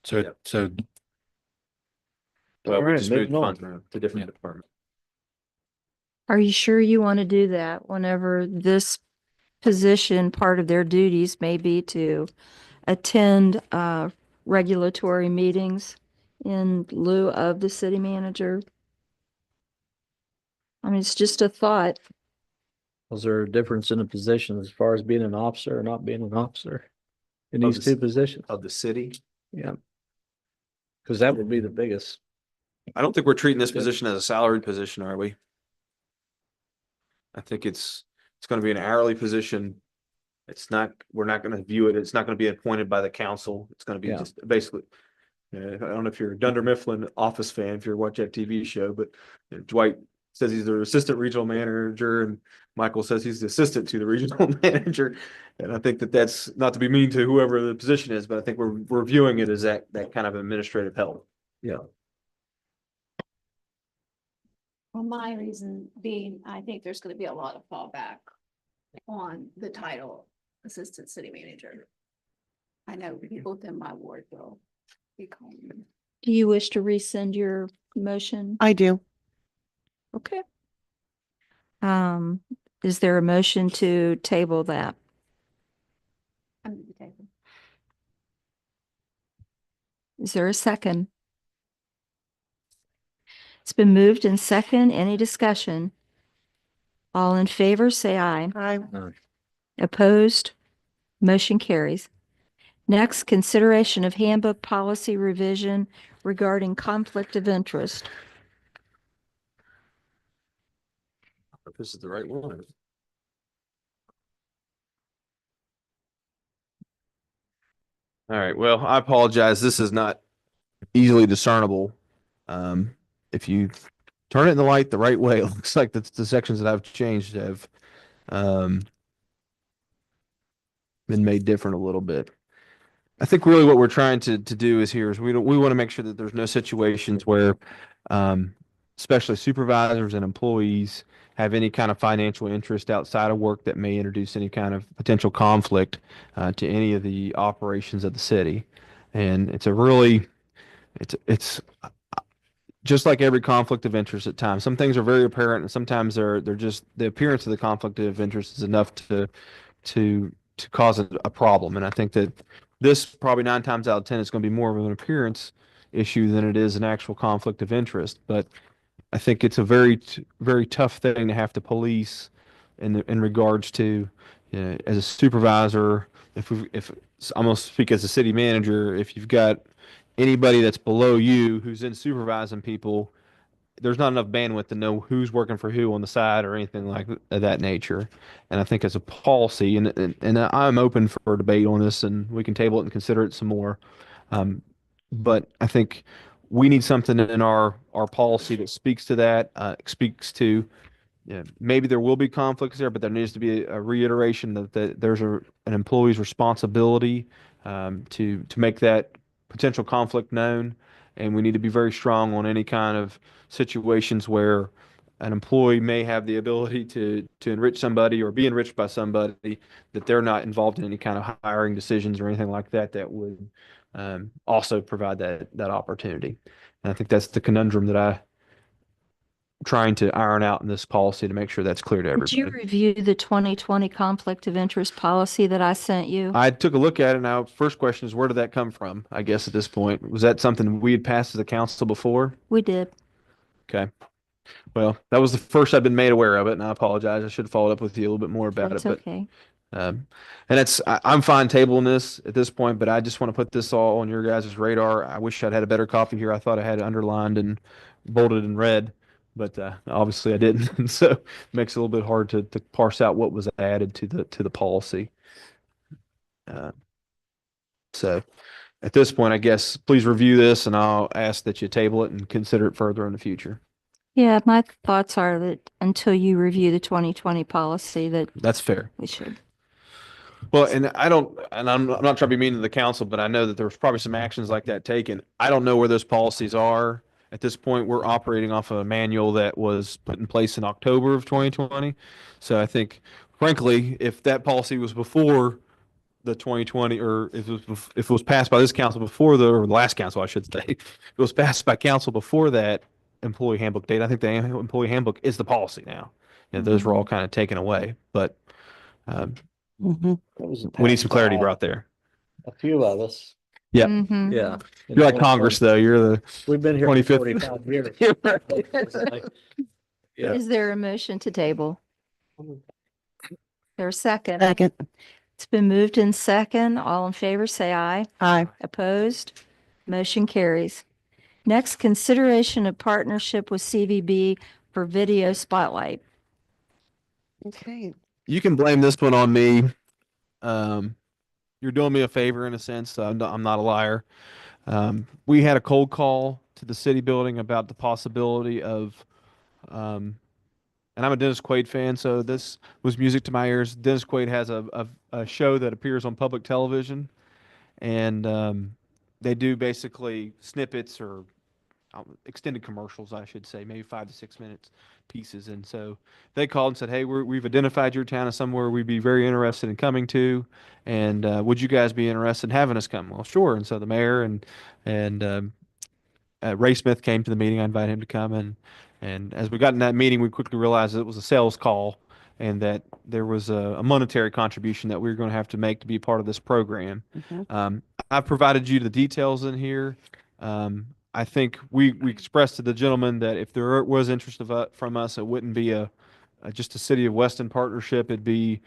So, Yeah. so Well, All we right, just moved moving on. funds around to different Yeah. departments. Are you sure you want to do that whenever this position, part of their duties may be to attend regulatory meetings in lieu of the city manager? I mean, it's just a thought. Was there a difference in the position as far as being an officer or not being an officer in Of these the two positions? Of the city. Yeah. Because that would be the biggest. I don't think we're treating this position as a salaried position, are we? I think it's going to be an hourly position. It's not, we're not going to view it, it's not going to be appointed by the council. It's going to be Yeah. just basically, I don't know if you're a Dunder Mifflin Office fan, if you're watching that TV show, but Dwight says he's the assistant regional manager and Michael says he's the assistant to the regional manager. And I think that that's not to be mean to whoever the position is, but I think we're viewing it as that kind of administrative help. Yeah. Well, my reason being, I think there's gonna be a lot of fallback on the title assistant city manager. I know people within my ward will be calling me. Do you wish to rescind your motion? I do. Okay. Is there a motion to table that? I'm gonna be taken. Is there a second? It's been moved and second. Any discussion? All in favor, say aye. Aye. Opposed? Motion carries. Next, consideration of handbook policy revision regarding conflict of interest. If this is the right one. All right, well, I apologize. This is not easily discernible. If you turn it in the light the right way, it looks like the sections that I've changed have been made different a little bit. I think really what we're trying to do is we want to make sure that there's no situations where especially supervisors and employees have any kind of financial interest outside of work that may introduce any kind of potential conflict to any of the operations of the city. And it's just like every conflict of interest at times. Some things are very apparent and sometimes they're just the appearance of the conflict of interest is enough to to cause a problem. And I think that this probably 9 times out of 10 is going to be more of an appearance issue than it is an actual conflict of interest. But I think it's a very tough thing to have to police in regards to, you know, as a supervisor, if I'm gonna speak as a city manager, if you've got anybody that's below you who's in supervising people, there's not enough bandwidth to know who's working for who on the side or anything like that nature. And I think as a policy, and I'm open for a debate on this, and we can table it and consider it some more. But I think we need something in our policy that speaks to that, speaks to, yeah, maybe there will be conflicts there, but there needs to be a reiteration that there's an employee's responsibility to make that potential conflict known, and we need to be very strong on any kind of situations where an employee may have the ability to enrich somebody or be enriched by somebody, that they're not involved in any kind of hiring decisions or anything like that that would also provide that opportunity. And I think that's the conundrum that I trying to iron out in this policy to make sure that's clear to Did you everybody. review the 2020 conflict of interest policy that I sent you? I took a look at it. Now, first question is, where did that come from? I guess at this point, was that something we had passed as a council before? We did. Okay. Well, that was the first I've been made aware of it, and I apologize. I should have followed up with you a little bit more about That's it. But okay. and I'm fine tabling this at this point, but I just want to put this all on your guys' radar. I wish I'd had a better copy here. I thought I had it underlined and bolded in red, but obviously I didn't. And so it makes it a little bit hard to parse out what was added to the policy. So at this point, I guess please review this, and I'll ask that you table it and consider it further in the future. Yeah, my thoughts are that until you review the 2020 policy, that That's fair. we should. Well, and I'm not trying to be mean to the council, but I know that there was probably some actions like that taken. I don't know where those policies are. At this point, we're operating off of a manual that was put in place in October of 2020. So I think, frankly, if that policy was before the 2020, or if it was passed by this council before or the last council, I should say, if it was passed by council before that employee handbook date, I think the employee handbook is the policy now. And those were all kind of taken away, but Mhm. we need some clarity brought there. A few of us. Yep. Mhm. Yeah. You're like Congress, though. You're the We've been here for 25th. 45 years. You're right. Yeah. Is there a motion to table? There's a second. Second. It's been moved in second. All in favor, say aye. Aye. Opposed? Motion carries. Next, consideration of partnership with CVB for video spotlight. Okay. You can blame this one on me. You're doing me a favor in a sense. I'm not a liar. We had a cold call to the city building about the possibility of, and I'm a Dennis Quaid fan, so this was music to my ears. Dennis Quaid has a show that appears on public television, and they do basically snippets or extended commercials, I should say, maybe 5 to 6 minutes pieces. And so they called and said, "Hey, we've identified your town as somewhere we'd be very interested in coming to, and would you guys be interested in having us come?" Well, sure. And so the mayor and Ray Smith came to the meeting. I invited him to come, and as we got in that meeting, we quickly realized that it was a sales call and that there was a monetary contribution that we were going to have to make to be a part of this program. I've provided you the details in here. I think we expressed to the gentleman that if there was interest from us, it wouldn't be just a City of Weston partnership. It'd be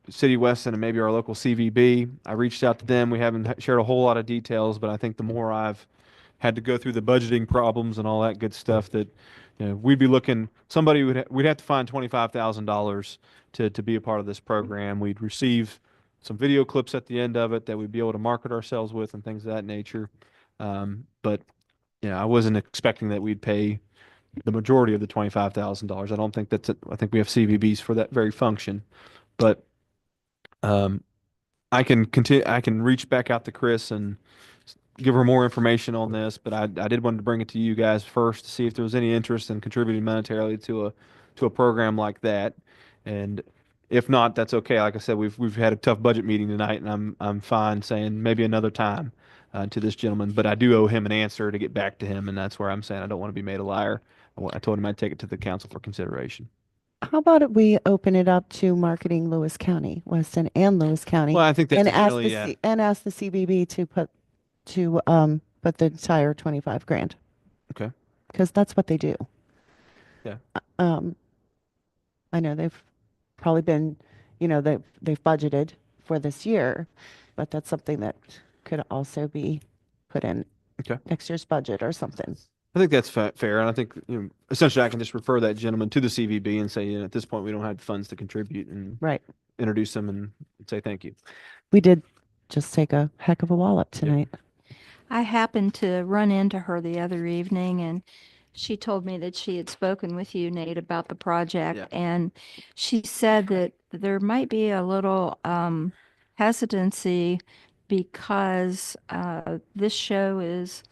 City of Weston and maybe our local CVB. I reached out to them. We haven't shared a whole lot of details, but I think the more I've had to go through the budgeting problems and all that good stuff, that we'd be looking, we'd have to find $25,000 to be a part of this program. We'd receive some video clips at the end of it that we'd be able to market ourselves with and things of that nature. But I wasn't expecting that we'd pay the majority of the $25,000. I don't think that's it. I think we have CVBs for that very function, but I can continue. I can reach back out to Chris and give her more information on this. But I did want to bring it to you guys first to see if there was any interest in contributing monetarily to a program like that. And if not, that's okay. Like I said, we've had a tough budget meeting tonight, and I'm fine saying maybe another time to this gentleman. But I do owe him an answer to get back to him, and that's where I'm saying I don't want to be made a liar. I told him I'd take it to the council for consideration. How about if we open it up to marketing Lewis County, Weston and Lewis County? Well, I think that's And ask really, the and ask the CBB to put the entire 25 grand. Okay. Because that's what they do. Yeah. Um, I know they've probably been, they've budgeted for this year, but that's something that could also be put in Okay. next year's budget or something. I think that's fair. And I think, essentially I can just refer that gentleman to the CVB and say, at this point, we don't have funds to contribute and Right. introduce them and say thank you. We did just take a heck of a wallop tonight. I happened to run into her the other evening and she told me that she had spoken with you, Nate, about the project. Yeah. And she said that there might be a little hesitancy because this show is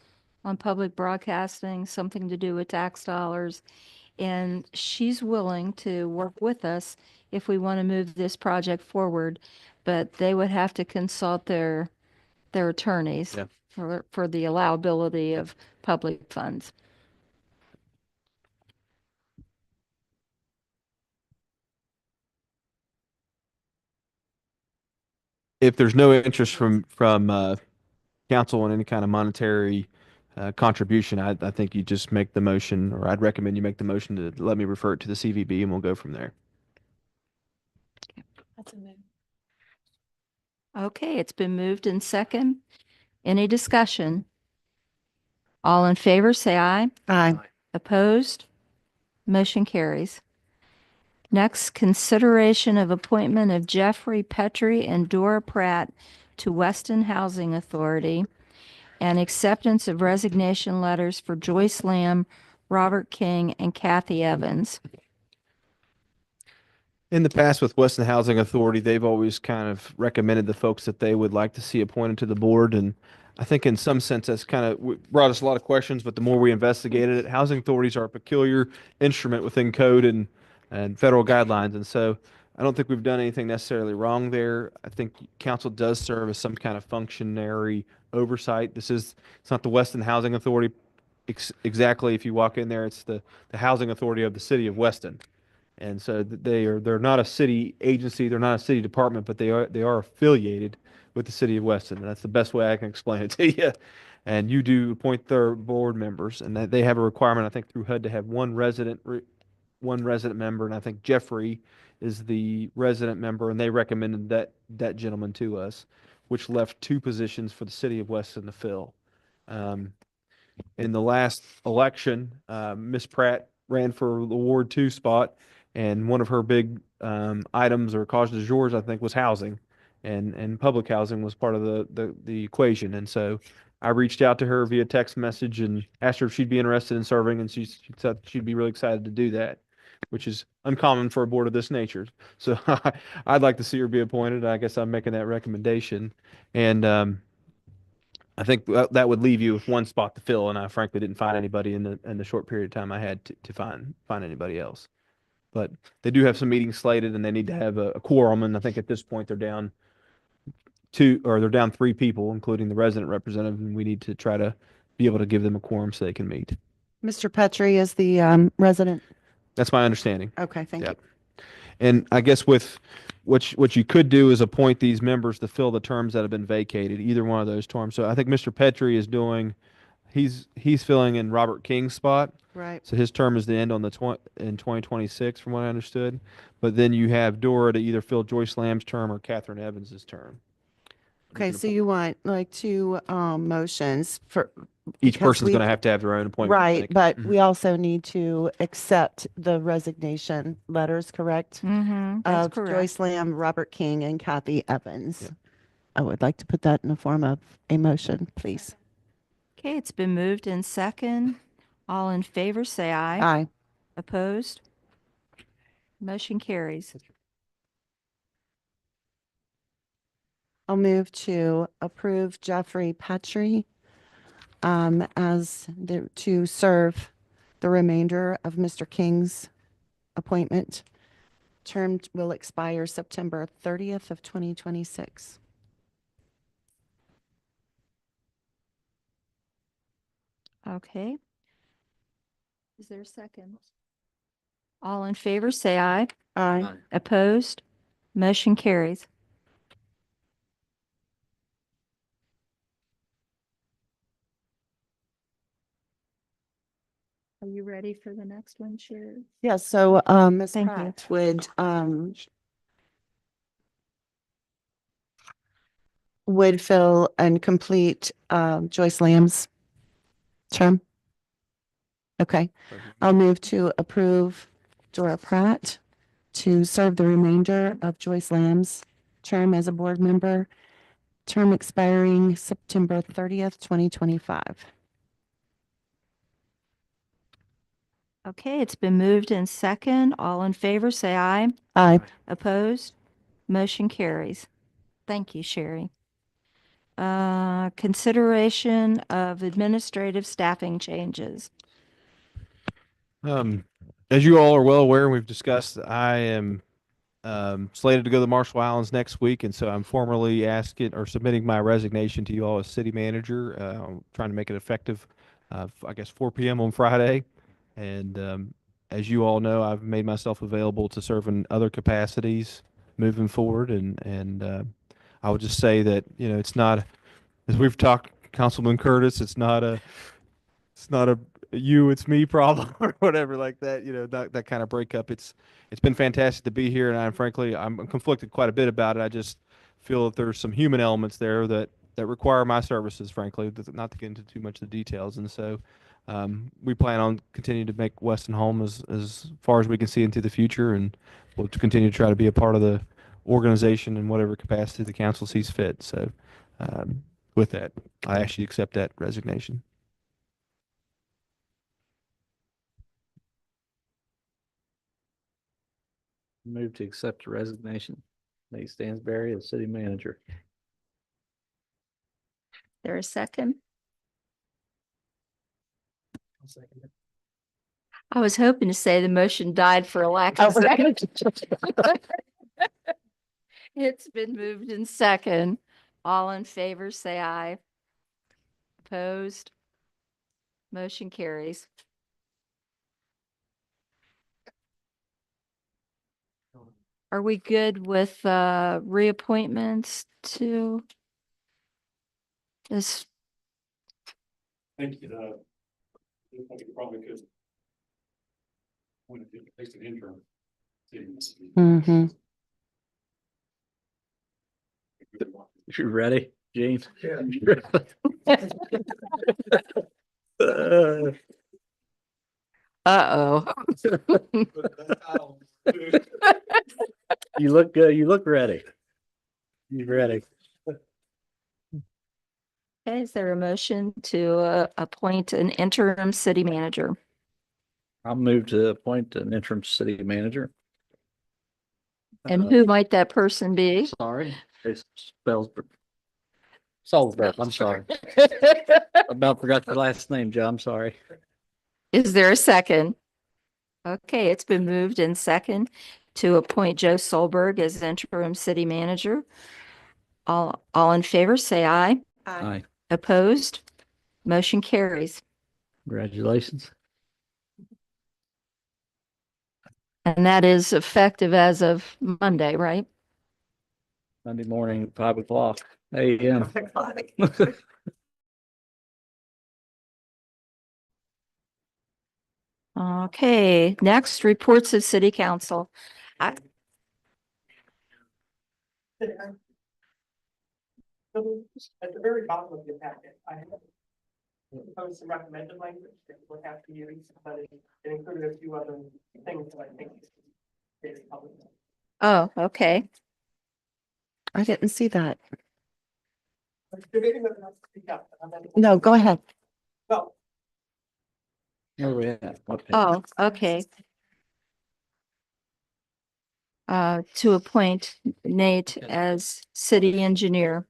on public broadcasting, something to do with tax dollars. And she's willing to work with us if we want to move this project forward, but they would have to consult their attorneys Yeah. for the allowability of public funds. If there's no interest from council on any kind of monetary contribution, I think you just make the motion, or I'd recommend you make the motion to let me refer it to the CVB and we'll go from there. That's a move. Okay, it's been moved in second. Any discussion? All in favor, say aye. Aye. Opposed? Motion carries. Next, consideration of appointment of Jeffrey Petrie and Dora Pratt to Weston Housing Authority and acceptance of resignation letters for Joyce Lamb, Robert King, and Kathy Evans. In the past with Weston Housing Authority, they've always kind of recommended the folks that they would like to see appointed to the board. And I think in some sense that's kind of brought us a lot of questions, but the more we investigated it, housing authorities are a peculiar instrument within code and federal guidelines. And so I don't think we've done anything necessarily wrong there. I think council does serve as some kind of functionary oversight. It's not the Weston Housing Authority exactly. If you walk in there, it's the housing authority of the city of Weston. And so they're not a city agency, they're not a city department, but they are affiliated with the city of Weston. And that's the best way I can explain it to you. And you do appoint their board members, and that they have a requirement, I think, through HUD to have one resident member, and I think Jeffrey is the resident member, and they recommended that gentleman to us, which left two positions for the city of Weston to fill. In the last election, Miss Pratt ran for the Ward 2 spot, and one of her big items or cause du jour, I think, was housing, and public housing was part of the equation. And so I reached out to her via text message and asked her if she'd be interested in serving, and she said she'd be really excited to do that, which is uncommon for a board of this nature. So I'd like to see her be appointed. I guess I'm making that recommendation. And I think that would leave you with one spot to fill, and I frankly didn't find anybody in the short period of time I had to find anybody else. But they do have some meetings slated, and they need to have a quorum. And I think at this point they're down three people, including the resident representative, and we need to try to be able to give them a quorum so they can meet. Mr. Petrie is the resident. That's my understanding. Okay, thank Yeah. you. And I guess with what you could do is appoint these members to fill the terms that have been vacated, either one of those terms. So I think Mr. Petrie is he's filling in Robert King's spot. Right. So his term is to end in 2026, from what I understood. But then you have Dora to either fill Joyce Lamb's term or Catherine Evans's term. Okay, so you want like two motions for Each because person's going to we've- have to have their own appointment. I right, think. but Mhm. we also need to accept the resignation letters, correct? Mm-hmm, that's Of correct. Joyce Lamb, Robert King, and Kathy Evans. Yep. I would like to put that in the form of a motion, please. Okay, it's been moved in second. All in favor, say aye. Aye. Opposed? Motion carries. I'll move to approve Jeffrey Petrie to serve the remainder of Mr. King's appointment. Term will expire September 30th of 2026. Okay. Is there a second? All in favor, say aye. Aye. Opposed? Motion carries. Are you ready for the next one, Sherry? Yeah, so, Ms. Thank you. Pratt would fill and complete, Joyce Lamb's term? Okay, I'll move to approve Dora Pratt to serve the remainder of Joyce Lamb's term as a board member, term expiring September 30th, 2025. Okay, it's been moved in second. All in favor, say aye. Aye. Opposed? Motion carries. Thank you, Sherry. Consideration of administrative staffing changes. As you all are well aware, we've discussed, I am slated to go to the Marshall Islands next week, and so I'm formally asking or submitting my resignation to you all as city manager. I'm trying to make it effective, I guess 4 p.m. on Friday. And as you all know, I've made myself available to serve in other capacities moving forward. And I would just say that, you know, it's not, as we've talked, Councilman Curtis, it's not a you, it's me problem or whatever like that, you know, that kind of breakup. It's been fantastic to be here, and I'm conflicted quite a bit about it. I just feel that there's some human elements there that require my services, frankly, not to get into too much of the details. And so we plan on continuing to make Weston home as far as we can see into the future, and we'll continue to try to be a part of the organization in whatever capacity the council sees fit. So with that, I actually accept that resignation. Move to accept the resignation. Nate Stansberry as city manager. There a second? I was hoping to say the motion died for a lack of second. It's been moved in second. All in favor, say aye. Opposed? Motion carries. Are we good with reappointments to this? Thank you. I think probably could. When it takes an interim. Mm-hmm. You ready, Gene? Uh-oh. You look good. You look ready. You ready? Okay, is there a motion to appoint an interim city manager? I'll move to appoint an interim city manager. And who might that person be? Sorry, it's Salzburg. I'm sorry. About forgot the last name, Joe. I'm sorry. Is there a second? Okay, it's been moved in second to appoint Joe Solberg as interim city manager. All in favor, say aye. Aye. Opposed? Motion carries. Congratulations. And that is effective as of Monday, right? Monday morning, 5:00 a.m. Okay, next, reports of city council. So at the very bottom of your packet, I have proposed some recommended language that would have to use, but it included a few other things that I think. is public. Oh, okay. I didn't see that. Debating whether or not to speak up, and then- No, go ahead. So, Where we at? What page? Oh, okay. To appoint Nate as city engineer.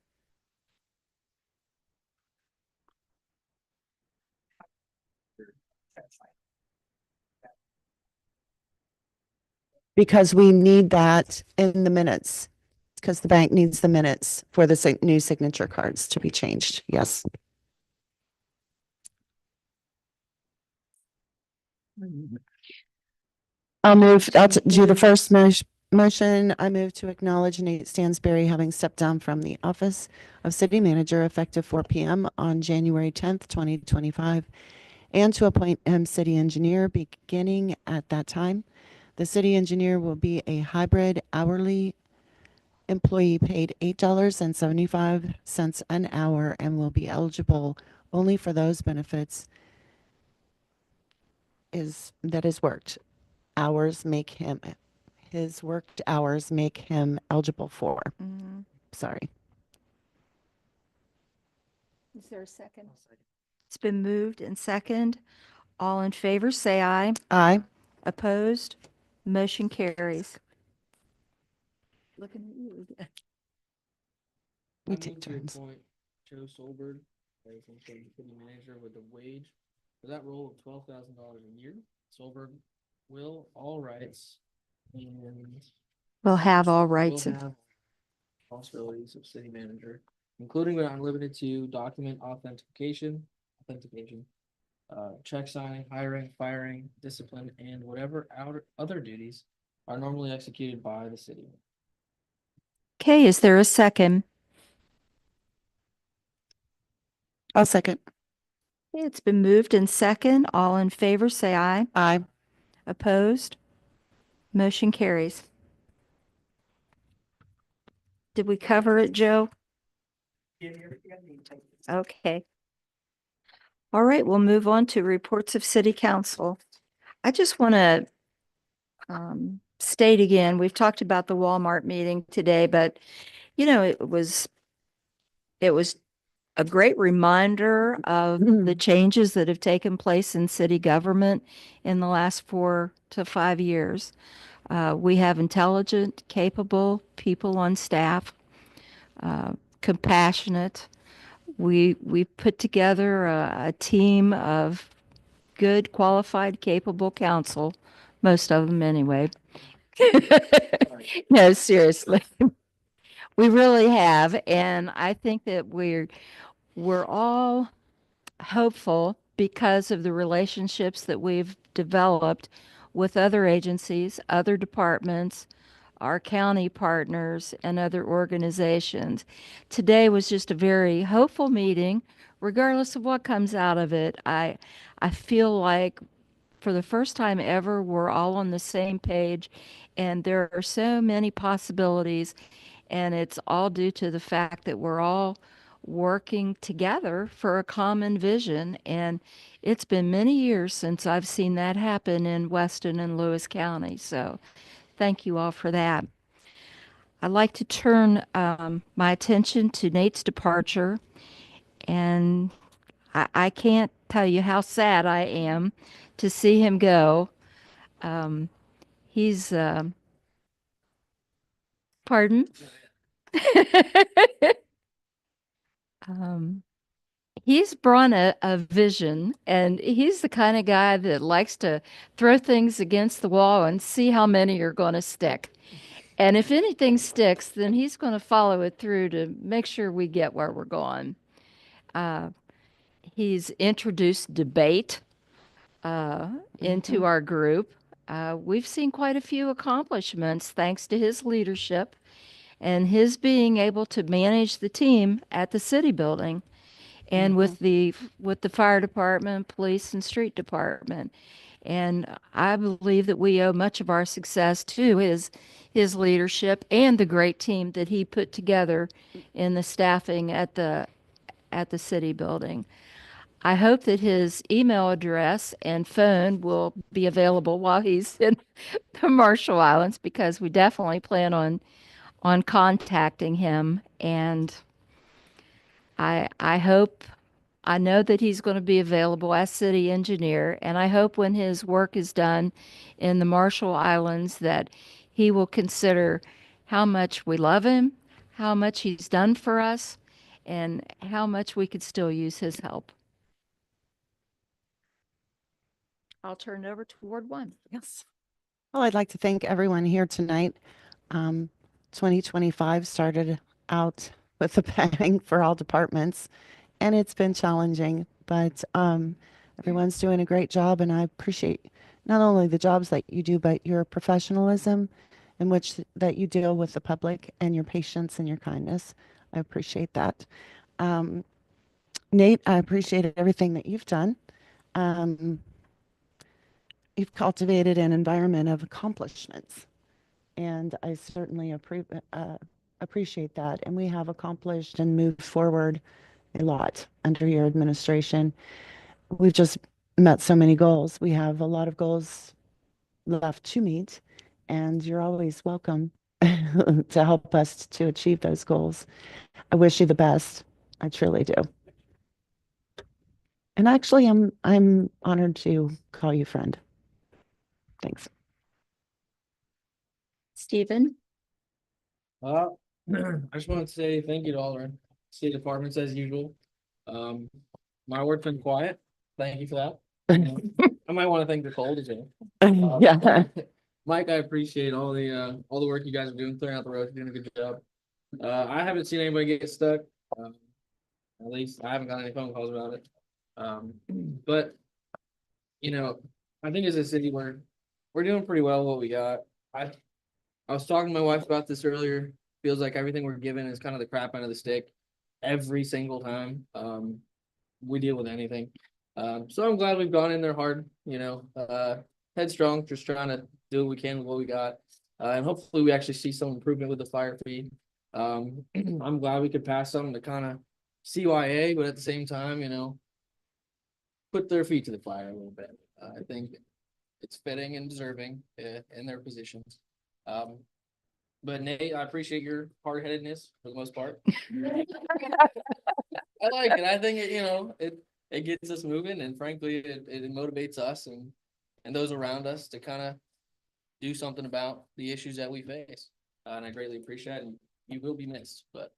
Because we need that in the minutes. Because the bank needs the minutes for the new signature cards to be changed. Yes. I'll do the first motion. I move to acknowledge Nate Stansberry having stepped down from the office of city manager effective 4 p.m. on January 10th, 2025, and to appoint him city engineer beginning at that time. The city engineer will be a hybrid hourly employee paid $8.75 an hour and will be eligible only for those benefits that his worked hours make him, his worked hours make him eligible for. Mhm. Sorry. Is there a second? It's been moved and second. All in favor, say aye. Aye. Opposed? Motion carries. Looking at you. We I take move to turns. appoint Joe Solberg as interim city manager with a wage for that role of $12,000 a year. Solberg will all rights and We'll have all will rights. have responsibilities of city manager, including but not limited to document authentication, check signing, hiring, firing, discipline, and whatever other duties are normally executed by the city. Okay, is there a second? I'll second. Okay, it's been moved and second. All in favor, say aye. Aye. Opposed? Motion carries. Did we cover it, Joe? Okay. All right, we'll move on to reports of city council. I just want to state again, we've talked about the Walmart meeting today, but it was a great reminder of the changes that have taken place in city government in the last 4 to 5 years. We have intelligent, capable people on staff, compassionate. We put together a team of good, qualified, capable council, most of them anyway. No, seriously. We really have, and I think that we're all hopeful because of the relationships that we've developed with other agencies, other departments, our county partners, and other organizations. Today was just a very hopeful meeting, regardless of what comes out of it. I feel like for the first time ever, we're all on the same page, and there are so many possibilities, and it's all due to the fact that we're all working together for a common vision. And it's been many years since I've seen that happen in Weston and Lewis County. So thank you all for that. I'd like to turn my attention to Nate's departure, and I can't tell you how sad I am to see him go. He's, pardon? um, he's brought a vision, and he's the kind of guy that likes to throw things against the wall and see how many are going to stick. And if anything sticks, then he's going to follow it through to make sure we get where we're going. He's introduced debate into our group. We've seen quite a few accomplishments thanks to his leadership and his being able to manage the team at the city building and with the fire department, police, and street department. And I believe that we owe much of our success to his leadership and the great team that he put together in the staffing at the city building. I hope that his email address and phone will be available while he's in the Marshall Islands, because we definitely plan on contacting him. And I hope, I know that he's going to be available as city engineer, and I hope when his work is done in the Marshall Islands that he will consider how much we love him, how much he's done for us, and how much we could still use his help. I'll turn it over to Ward 1. Yes. Well, I'd like to thank everyone here tonight. 2025 started out with a bang for all departments, and it's been challenging, but everyone's doing a great job, and I appreciate not only the jobs that you do, but your professionalism in which that you deal with the public and your patience and your kindness. I appreciate that. Nate, I appreciate everything that you've done. You've cultivated an environment of accomplishments, and I certainly appreciate that. And we have accomplished and moved forward a lot under your administration. We've just met so many goals. We have a lot of goals left to meet, and you're always welcome to help us to achieve those goals. I wish you the best. I truly do. And actually, I'm honored to call you friend. Thanks. Stephen? I just want to say thank you to all our state departments as usual. My work's been quiet. Thank you for that. I might want to thank Nicole as well. Yeah. Mike, I appreciate all the work you guys are doing, clearing out the road, doing a good job. I haven't seen anybody get stuck. At least I haven't got any phone calls about it. But you know, I think as a city we're doing pretty well what we got. I was talking to my wife about this earlier. Feels like everything we're given is kind of the crap end of the stick every single time we deal with anything. So I'm glad we've gone in there hard, headstrong, just trying to do what we can with what we got. And hopefully we actually see some improvement with the fire feed. I'm glad we could pass something to kind of CYA, but at the same time, put their feet to the fire a little bit. I think it's fitting and deserving in their positions. But Nate, I appreciate your hard-headedness for the most part. I like it. I think it gets us moving, and frankly, it motivates us and those around us to kind of do something about the issues that we face. And I greatly appreciate it. And you will be missed, but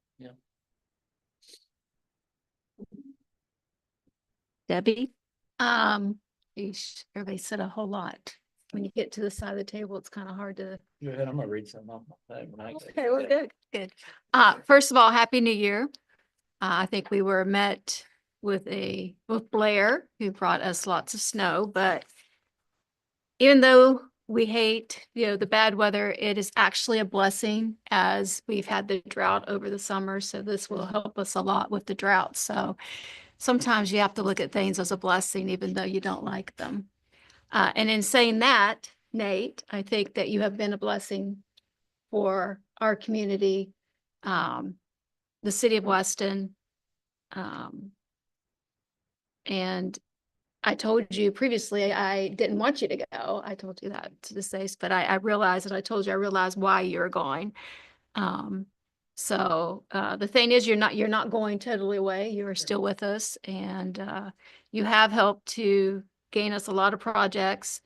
Debbie? Everybody said a whole lot. When you get to the side of the table, it's kind of hard to. Go ahead, I'm gonna read something off my thing. Okay, well, good. First of all, Happy New Year. I think we were met with Blair, who brought us lots of snow, but even though we hate, the bad weather, it is actually a blessing as we've had the drought over the summer. So this will help us a lot with the drought. So sometimes you have to look at things as a blessing, even though you don't like them. And in saying that, Nate, I think that you have been a blessing for our community, the city of Weston. And I told you previously, I didn't want you to go. I told you that to the face, but I realized, and I told you, I realized why you're going. So the thing is, you're not going totally away. You are still with us, and you have helped to gain us a lot of projects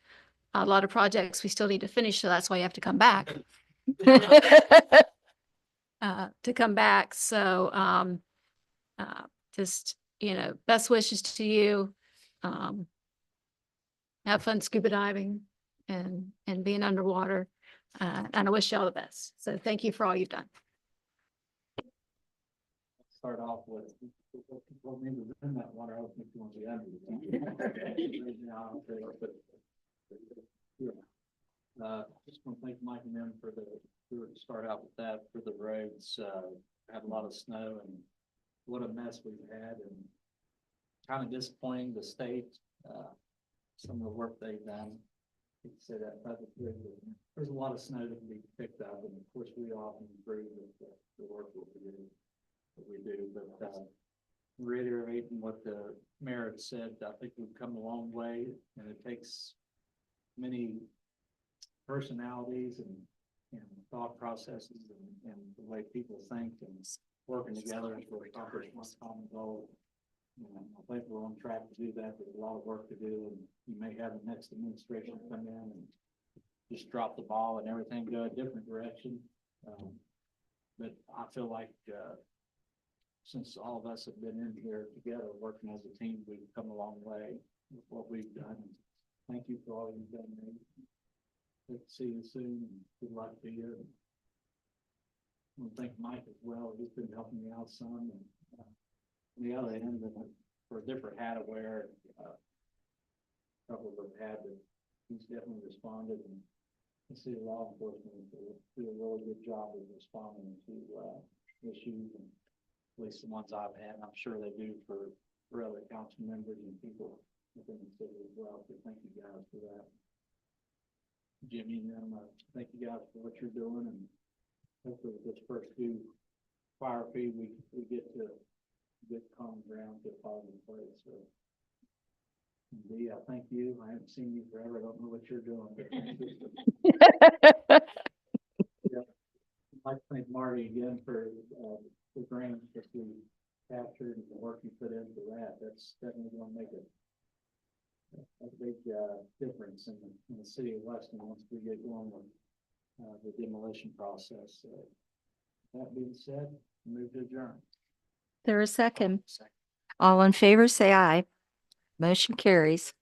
we still need to finish. So that's why you have to come back. To come back. So just, best wishes to you. Have fun scuba diving and being underwater. And I wish you all the best. So thank you for all you've done. Start off with, well, maybe within that water, I don't think you want to be under. Just want to thank Mike and them for to start out with that, for the roads, had a lot of snow and what a mess we've had, and kind of disappointing the state, some of the work they've done. You can say that publicly, but there's a lot of snow that can be picked up, and of course we often agree with the work that we do, but reiterating what the mayor had said, I think we've come a long way, and it takes many personalities and thought processes and the way people think and working together to accomplish one common goal. I think we're on track to do that. There's a lot of work to do, and you may have the next administration come in and just drop the ball and everything go a different direction. But I feel like since all of us have been in here together working as a team, we've come a long way with what we've done. Thank you for all you've done, Nate. Hope to see you soon, and good luck to you. I want to thank Mike as well. He's been helping me out some, and on the other end, for a different hat to wear, a couple of them had to he's definitely responded, and the city law enforcement do a really good job of responding to, issues, and at least the ones I've had, I'm sure they do for other council members and people within the city as well, so thank you guys for that. Jimmy and them, thank you guys for what you're doing, and hopefully with this first due fire fee, we get to get common ground to a positive place, so. Dee, I thank you. I haven't seen you forever. I don't know what you're doing. But thank you. Yeah. I'd like to thank Marty again for the grants that we captured and the work you put into that. That's definitely going to make a big difference in the city of Weston once we get going with the demolition process. So that being said, move to adjourn. There a second? All in favor, say aye. Motion carries.